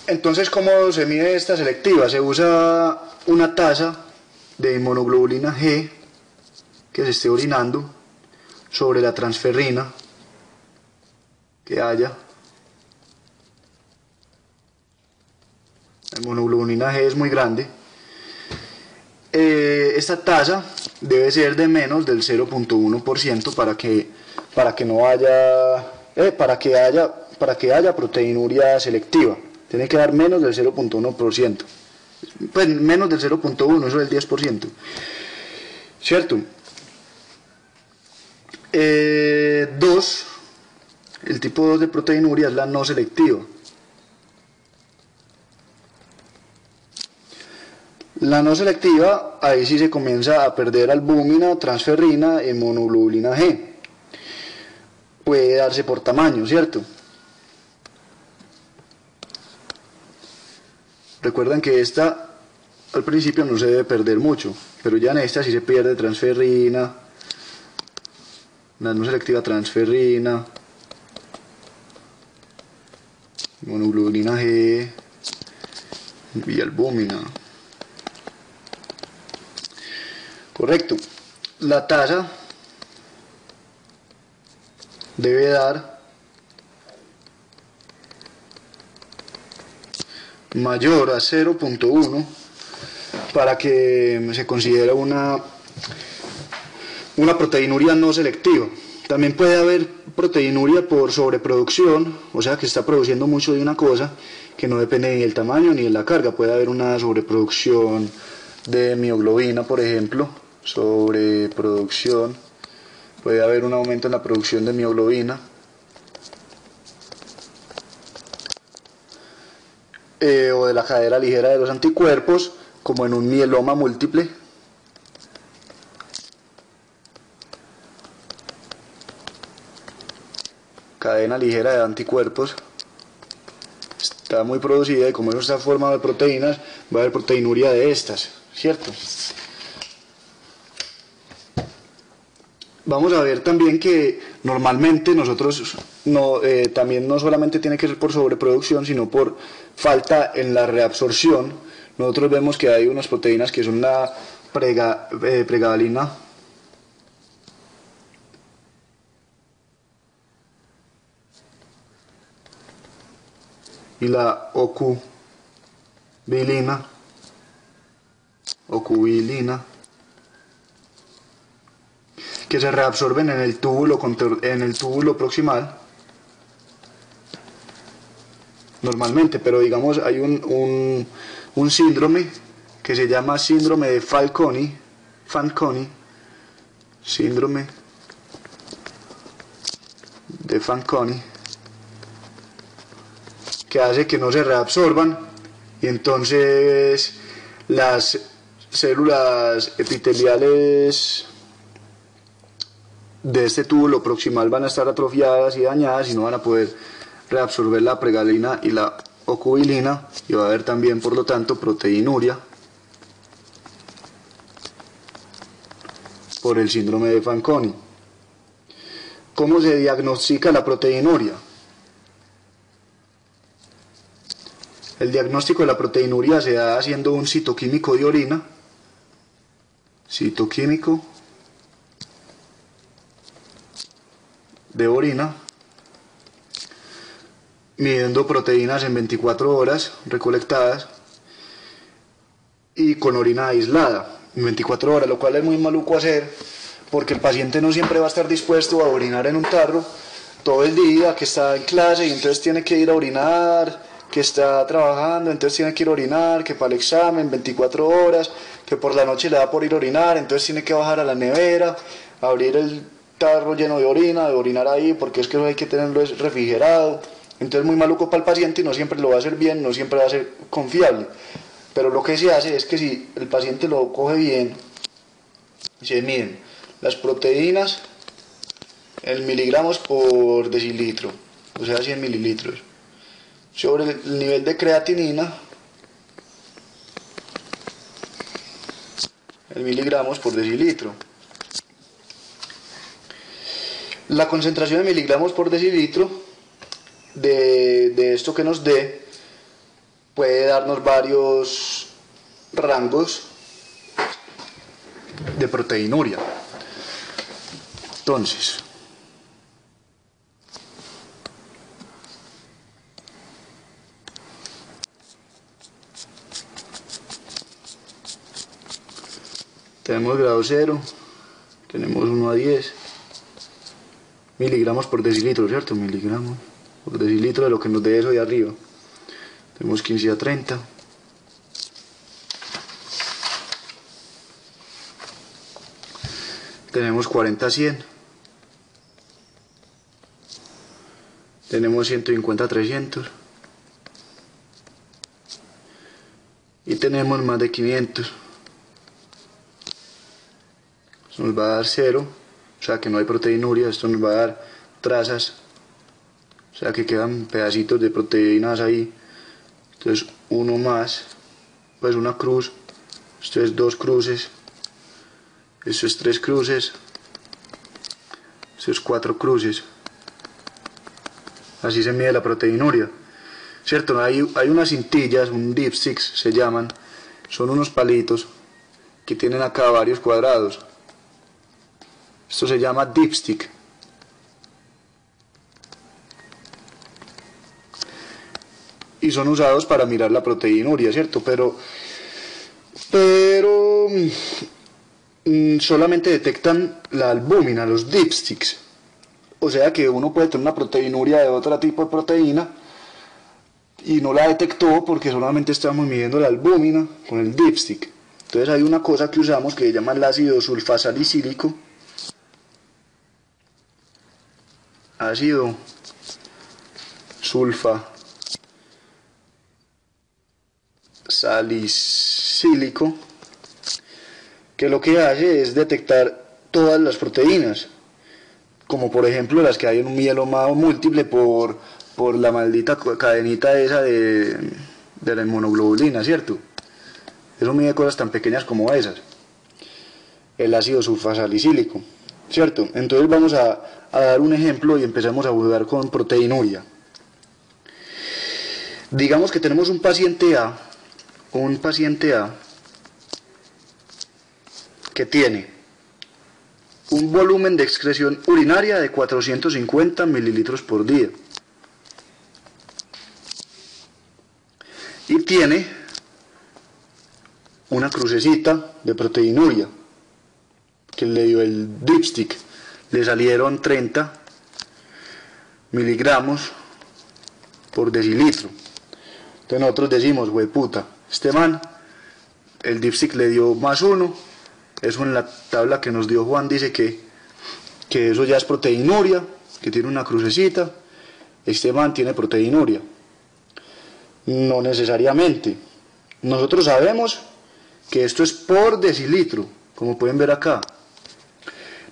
Entonces, ¿cómo se mide esta selectiva? Se usa una tasa de inmunoglobulina G que se esté orinando sobre la transferrina que haya. La inmunoglobulina G es muy grande. Esta tasa debe ser de menos del 0.1% para que haya proteinuria selectiva. Tiene que dar menos del 0.1%. Pues menos del 0.1, eso es el 10%. ¿Cierto? 2. El tipo 2 de proteinuria es la no selectiva. La no selectiva, ahí sí se comienza a perder albúmina, transferrina y inmunoglobulina G. Puede darse por tamaño, ¿cierto? Recuerden que esta al principio no se debe perder mucho, pero ya en esta sí se pierde transferrina, la no selectiva transferrina, inmunoglobulina G y albúmina. Correcto. La tasa debe dar mayor a 0.1 para que se considere una proteinuria no selectiva. También puede haber proteinuria por sobreproducción, o sea que está produciendo mucho de una cosa que no depende ni del tamaño ni de la carga. Puede haber una sobreproducción de mioglobina, por ejemplo, sobreproducción, puede haber un aumento en la producción de mioglobina, o de la cadena ligera de los anticuerpos, como en un mieloma múltiple. Cadena ligera de anticuerpos está muy producida, y como eso está formado de proteínas, va a haber proteinuria de estas, ¿cierto? Vamos a ver también que normalmente nosotros también no solamente tiene que ser por sobreproducción, sino por falta en la reabsorción. Nosotros vemos que hay unas proteínas que son la pregabalina y la ocubilina, que se reabsorben en el túbulo proximal normalmente, pero digamos hay un síndrome que se llama síndrome de Fanconi, síndrome de Fanconi, que hace que no se reabsorban, y entonces las células epiteliales de este túbulo proximal van a estar atrofiadas y dañadas y no van a poder reabsorber la pregalina y la ocubilina, y va a haber también, por lo tanto, proteinuria por el síndrome de Fanconi. ¿Cómo se diagnostica la proteinuria? El diagnóstico de la proteinuria se da haciendo un citoquímico de orina, citoquímico de orina, midiendo proteínas en 24 horas recolectadas y con orina aislada en 24 horas, lo cual es muy maluco hacer porque el paciente no siempre va a estar dispuesto a orinar en un tarro todo el día, que está en clase y entonces tiene que ir a orinar, que está trabajando, entonces tiene que ir a orinar, que para el examen 24 horas, que por la noche le da por ir a orinar, entonces tiene que bajar a la nevera, abrir el tarro lleno de orina, de orinar ahí, porque es que hay que tenerlo refrigerado. Entonces muy maluco para el paciente y no siempre lo va a hacer bien, no siempre va a ser confiable. Pero lo que se hace es que si el paciente lo coge bien, se miden las proteínas en miligramos por decilitro, o sea 100 mililitros, sobre el nivel de creatinina en miligramos por decilitro. La concentración de miligramos por decilitro de esto que nos dé puede darnos varios rangos de proteinuria. Entonces, tenemos grado 0, tenemos 1 a 10 miligramos por decilitro, ¿cierto? Miligramos por decilitro de lo que nos dé eso de arriba. Tenemos 15 a 30. Tenemos 40 a 100. Tenemos 150 a 300. Y tenemos más de 500. Esto nos va a dar 0, o sea que no hay proteinuria. Esto nos va a dar trazas, o sea que quedan pedacitos de proteínas ahí. Entonces uno más, pues una cruz, esto es 2 cruces, esto es 3 cruces, esto es 4 cruces. Así se mide la proteinuria, ¿cierto? Hay unas cintillas, un dipsticks se llaman, son unos palitos que tienen acá varios cuadrados. Esto se llama dipstick. Y son usados para mirar la proteinuria, ¿cierto? Pero solamente detectan la albúmina, los dipsticks. O sea que uno puede tener una proteinuria de otro tipo de proteína y no la detectó porque solamente estamos midiendo la albúmina con el dipstick. Entonces hay una cosa que usamos que se llama el ácido sulfasalicílico. Ácido sulfasalicílico, que lo que hace es detectar todas las proteínas, como por ejemplo las que hay en un mieloma múltiple por la maldita cadenita esa de la inmunoglobulina, ¿cierto? Eso mide cosas tan pequeñas como esas, el ácido sulfasalicílico, ¿cierto? Entonces vamos a dar un ejemplo y empezamos a jugar con proteinuria. Digamos que tenemos un paciente A que tiene un volumen de excreción urinaria de 450 mililitros por día y tiene una crucecita de proteinuria que le dio el dipstick, le salieron 30 miligramos por decilitro. Entonces nosotros decimos, hueputa, este man, el dipstick le dio más 1, eso en la tabla que nos dio Juan dice que eso ya es proteinuria, que tiene una crucecita, este man tiene proteinuria. No necesariamente. Nosotros sabemos que esto es por decilitro, como pueden ver acá.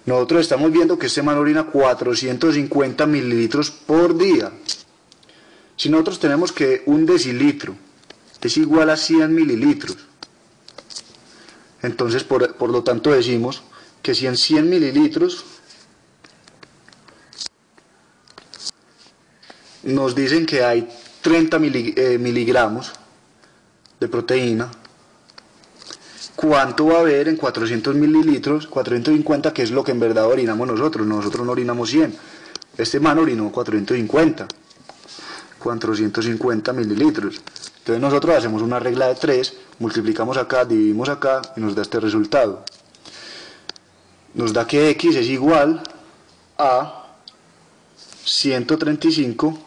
Nosotros estamos viendo que este man orina 450 mililitros por día. Si nosotros tenemos que un decilitro es igual a 100 mililitros, entonces por lo tanto decimos que si en 100 mililitros nos dicen que hay 30 miligramos de proteína, ¿cuánto va a haber en 400 mililitros? 450, que es lo que en verdad orinamos nosotros. Nosotros no orinamos 100. Este man orinó 450 mililitros. Entonces nosotros hacemos una regla de 3, multiplicamos acá, dividimos acá y nos da este resultado. Nos da que X es igual a 135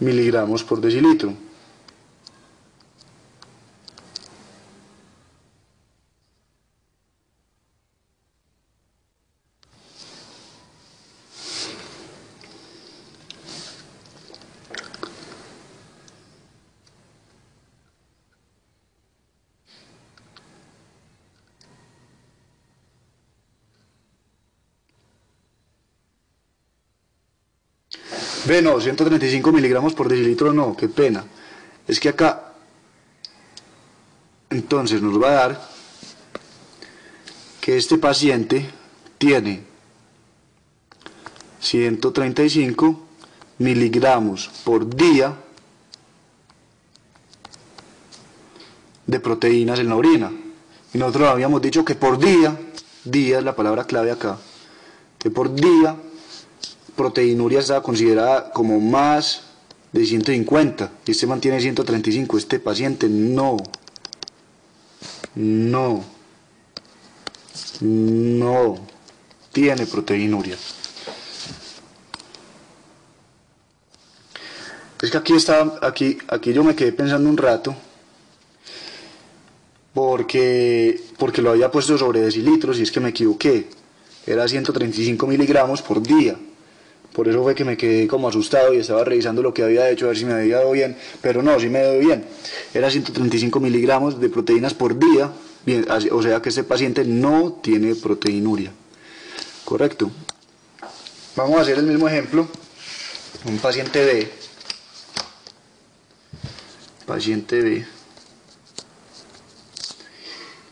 miligramos por decilitro. Ve, no, 135 miligramos por decilitro no, qué pena. Es que acá, entonces nos va a dar que este paciente tiene 135 miligramos por día de proteínas en la orina. Y nosotros habíamos dicho que por día es la palabra clave acá, que por día proteinuria está considerada como más de 150 y este mantiene 135. Este paciente no tiene proteinuria. Es que aquí yo me quedé pensando un rato porque lo había puesto sobre decilitros y es que me equivoqué. Era 135 miligramos por día. Por eso fue que me quedé como asustado y estaba revisando lo que había hecho a ver si me había dado bien, pero no, sí me dio bien. Era 135 miligramos de proteínas por día, bien, o sea que este paciente no tiene proteinuria. Correcto. Vamos a hacer el mismo ejemplo. Un paciente B.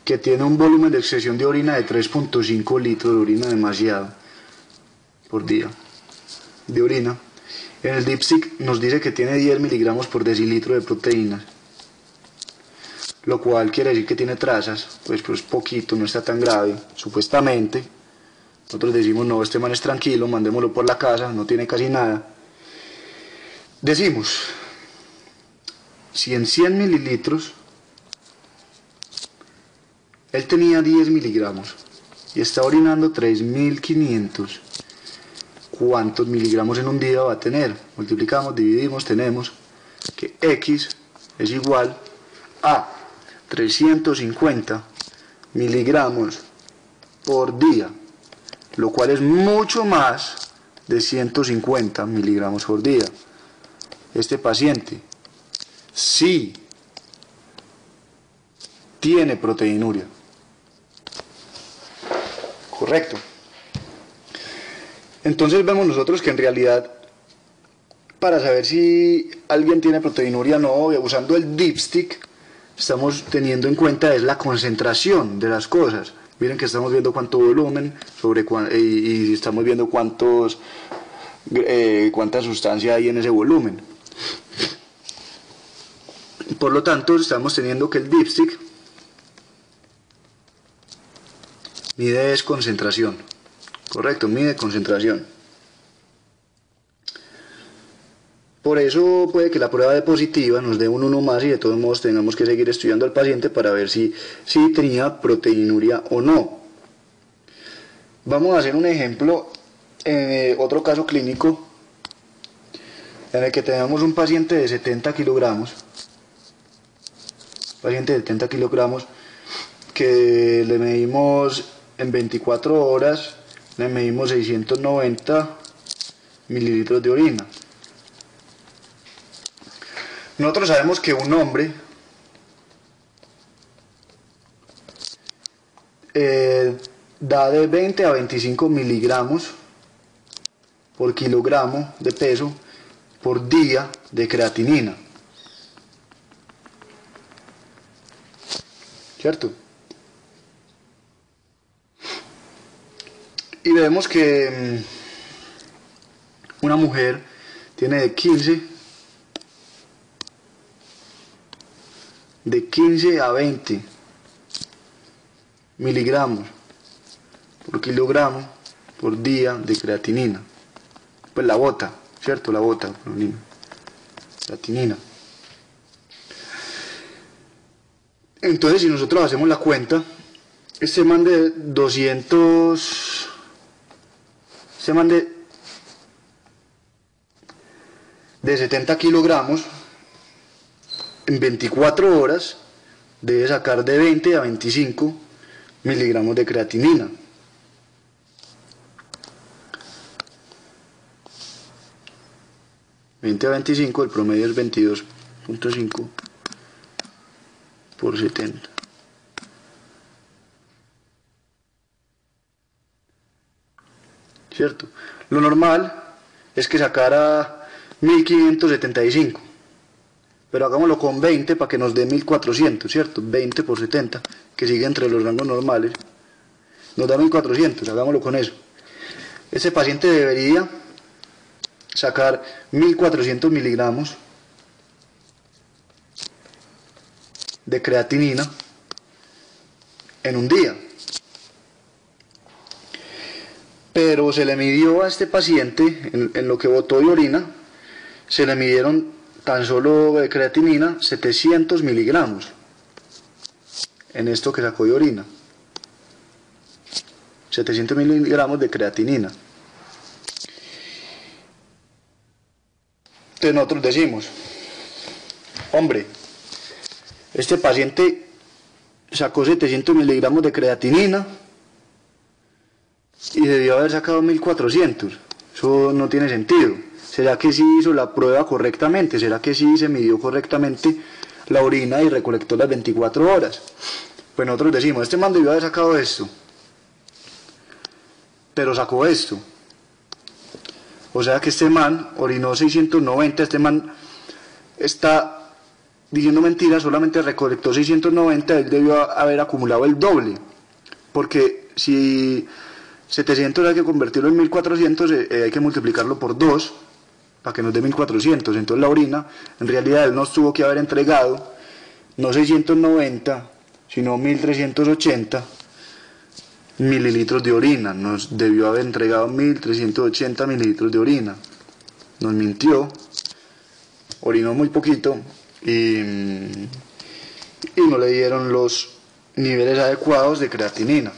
Que tiene un volumen de excreción de orina de 3.5 litros de orina, demasiado, por día de orina. En el dipstick nos dice que tiene 10 miligramos por decilitro de proteínas, lo cual quiere decir que tiene trazas, pues poquito, no está tan grave, supuestamente. Nosotros decimos, no, este man es tranquilo, mandémoslo por la casa, no tiene casi nada. Decimos, si en 100 mililitros él tenía 10 miligramos y está orinando 3.500, ¿cuántos miligramos en un día va a tener? Multiplicamos, dividimos, tenemos que X es igual a 350 miligramos por día, lo cual es mucho más de 150 miligramos por día. Este paciente sí tiene proteinuria. Correcto. Entonces vemos nosotros que en realidad, para saber si alguien tiene proteinuria o no, usando el dipstick, estamos teniendo en cuenta es la concentración de las cosas. Miren que estamos viendo cuánto volumen y estamos viendo cuánta sustancia hay en ese volumen. Por lo tanto, estamos teniendo que el dipstick mide es concentración. Correcto, mide concentración. Por eso puede que la prueba de positiva nos dé un 1 más y de todos modos tengamos que seguir estudiando al paciente para ver si tenía proteinuria o no. Vamos a hacer un ejemplo en otro caso clínico en el que tenemos un paciente de 70 kilogramos. Paciente de 70 kilogramos que le medimos en 24 horas, le medimos 690 mililitros de orina. Nosotros sabemos que un hombre da de 20 a 25 miligramos por kilogramo de peso por día de creatinina. ¿Cierto? Y vemos que una mujer tiene de 15 a 20 miligramos por kilogramo por día de creatinina. Pues la bota, ¿cierto? La bota, creatinina. Entonces, si nosotros hacemos la cuenta, este man de 70 kilogramos, en 24 horas debe sacar de 20 a 25 miligramos de creatinina. ...20 a 25, el promedio es 22.5 por 70. ¿Cierto? Lo normal es que sacara 1575, pero hagámoslo con 20 para que nos dé 1400, ¿cierto? 20 por 70, que sigue entre los rangos normales, nos da 1400, hagámoslo con eso. Este paciente debería sacar 1400 miligramos de creatinina en un día. Pero se le midió a este paciente, en lo que botó de orina, se le midieron tan solo de creatinina 700 miligramos en esto que sacó de orina. 700 miligramos de creatinina. Entonces nosotros decimos, hombre, este paciente sacó 700 miligramos de creatinina y debió haber sacado 1400. Eso no tiene sentido. ¿Será que sí hizo la prueba correctamente? ¿Será que sí se midió correctamente la orina y recolectó las 24 horas? Pues nosotros decimos, este man debió haber sacado esto, pero sacó esto. O sea que este man orinó 690, este man está diciendo mentiras, solamente recolectó 690, él debió haber acumulado el doble, porque si 700 hay que convertirlo en 1400, hay que multiplicarlo por 2 para que nos dé 1400, entonces la orina, en realidad él nos tuvo que haber entregado no 690, sino 1380 mililitros de orina, nos debió haber entregado 1380 mililitros de orina, nos mintió, orinó muy poquito y no le dieron los niveles adecuados de creatinina.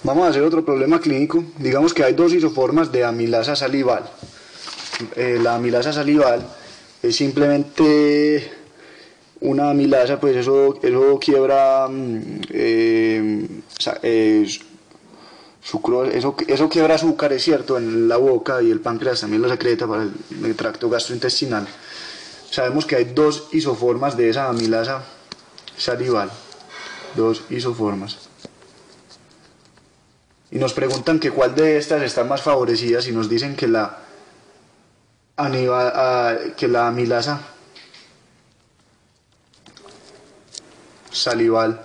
Vamos a hacer otro problema clínico. Digamos que hay dos isoformas de amilasa salival. La amilasa salival es simplemente una amilasa, pues eso quiebra eso quiebra azúcares, ¿cierto?, en la boca, y el páncreas también lo secreta para el tracto gastrointestinal. Sabemos que hay dos isoformas de esa amilasa salival, dos isoformas. Y nos preguntan que cuál de estas están más favorecidas y nos dicen que la amilasa salival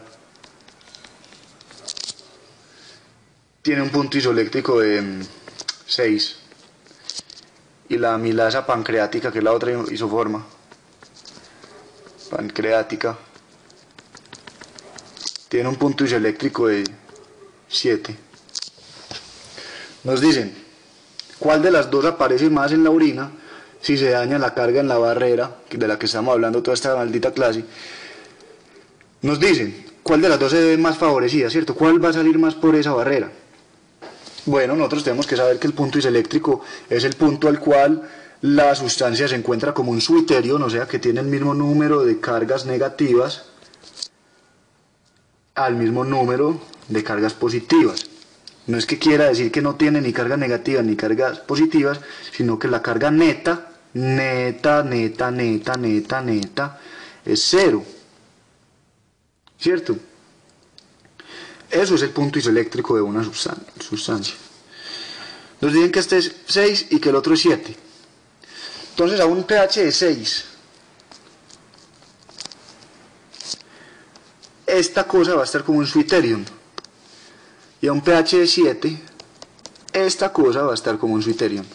tiene un punto isoeléctrico de 6 y la amilasa pancreática, que es la otra isoforma pancreática, tiene un punto isoeléctrico de 7. Nos dicen cuál de las dos aparece más en la orina si se daña la carga en la barrera, de la que estamos hablando toda esta maldita clase. Nos dicen cuál de las dos se ve más favorecida, ¿cierto? ¿Cuál va a salir más por esa barrera? Bueno, nosotros tenemos que saber que el punto isoeléctrico es el punto al cual la sustancia se encuentra como un switterion, o sea que tiene el mismo número de cargas negativas al mismo número de cargas positivas. No es que quiera decir que no tiene ni cargas negativas ni cargas positivas, sino que la carga neta es 0. ¿Cierto? Eso es el punto isoeléctrico de una sustancia. Nos dicen que este es 6 y que el otro es 7. Entonces a un pH de 6, esta cosa va a estar como un Switterion. Y a un pH de 7, esta cosa va a estar como un Switterion.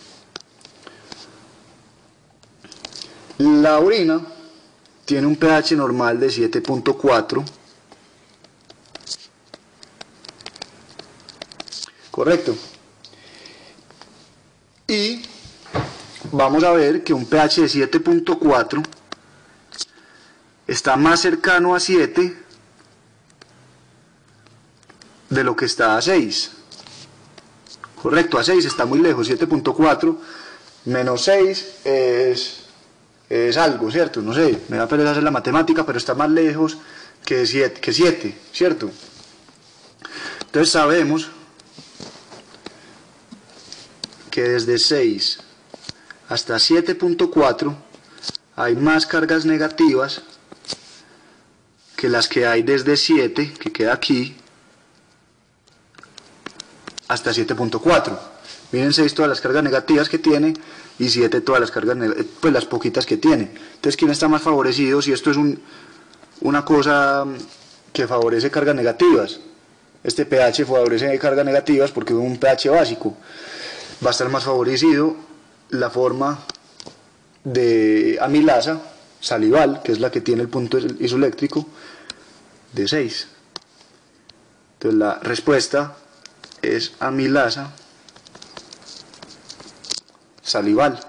La orina tiene un pH normal de 7.4. Correcto. Y vamos a ver que un pH de 7.4 está más cercano a 7 de lo que está a 6. Correcto, a 6 está muy lejos. 7.4 menos 6 es algo, ¿cierto? No sé, me da pereza hacer la matemática, pero está más lejos que 7, ¿cierto? Entonces sabemos que desde 6 hasta 7.4 hay más cargas negativas que las que hay desde 7, que queda aquí, hasta 7.4. Miren 6 todas las cargas negativas que tiene y 7 todas las cargas, pues las poquitas que tiene. Entonces, ¿quién está más favorecido? Si esto es una cosa que favorece cargas negativas, este pH favorece cargas negativas porque es un pH básico, va a estar más favorecido la forma de amilasa salival, que es la que tiene el punto isoeléctrico de 6. Entonces la respuesta es amilasa salival.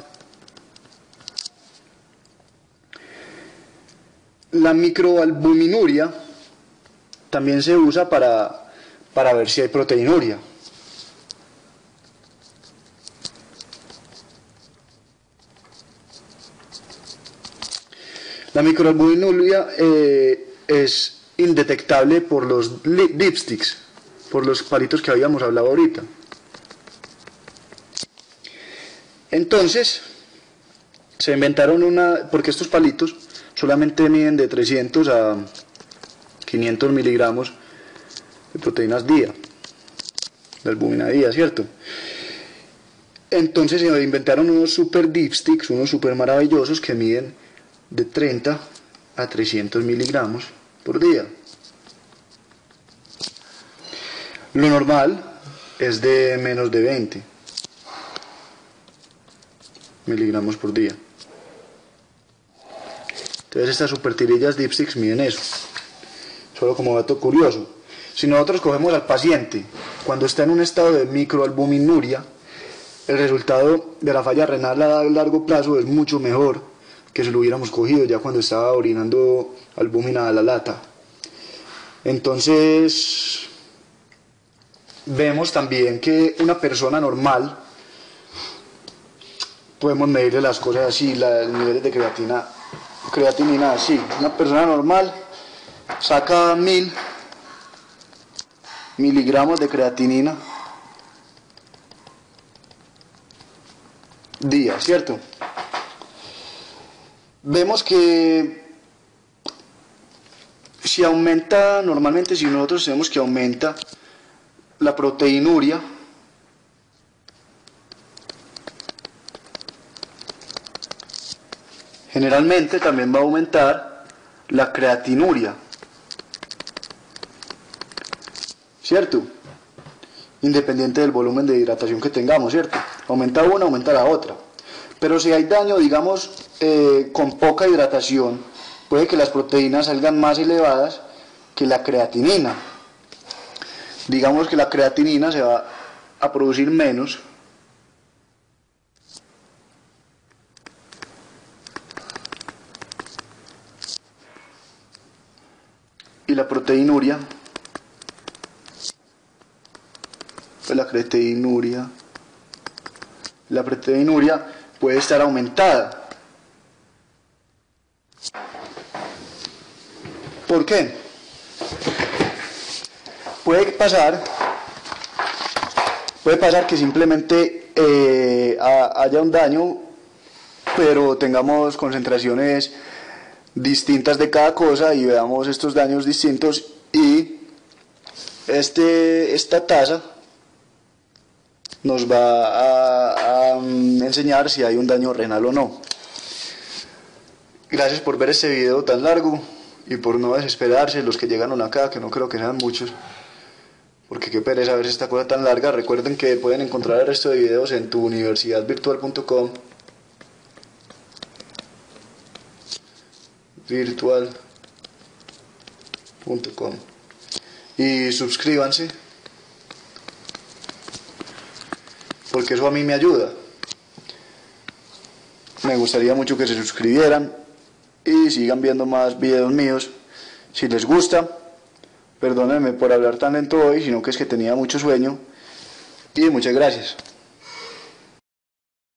La microalbuminuria también se usa para ver si hay proteinuria. La microalbuminuria es indetectable por los dipsticks, por los palitos que habíamos hablado ahorita. Entonces, se inventaron porque estos palitos solamente miden de 300 a 500 miligramos de proteínas día, de albúmina día, ¿cierto? Entonces se inventaron unos super dipsticks, unos super maravillosos que miden de 30 a 300 miligramos por día. Lo normal es de menos de 20 miligramos por día. Entonces estas super tirillas dipsticks miden eso. Solo como dato curioso. Si nosotros cogemos al paciente cuando está en un estado de microalbuminuria, el resultado de la falla renal a largo plazo es mucho mejor que si lo hubiéramos cogido ya cuando estaba orinando albúmina a la lata. Entonces vemos también que una persona normal podemos medirle las cosas así, los niveles de creatinina así. Una persona normal saca 1000 miligramos de creatinina día, ¿cierto? Vemos que si aumenta, normalmente si nosotros tenemos que aumenta la proteinuria, generalmente también va a aumentar la creatinuria, ¿cierto? Independiente del volumen de hidratación que tengamos, ¿cierto? Aumenta una, aumenta la otra. Pero si hay daño, digamos, con poca hidratación, puede que las proteínas salgan más elevadas que la creatinina. Digamos que la creatinina se va a producir menos y la proteinuria, pues la proteinuria puede estar aumentada. ¿Por qué? Puede pasar que simplemente haya un daño, pero tengamos concentraciones distintas de cada cosa y veamos estos daños distintos y esta tasa nos va a enseñar si hay un daño renal o no. Gracias por ver este video tan largo y por no desesperarse los que llegaron acá, que no creo que sean muchos, porque qué pereza ver esta cosa tan larga. Recuerden que pueden encontrar el resto de videos en tuuniversidadvirtual.com, virtual.com, y suscríbanse, porque eso a mí me ayuda. Me gustaría mucho que se suscribieran y sigan viendo más videos míos. Si les gusta, perdónenme por hablar tan lento hoy, sino que es que tenía mucho sueño. Y muchas gracias.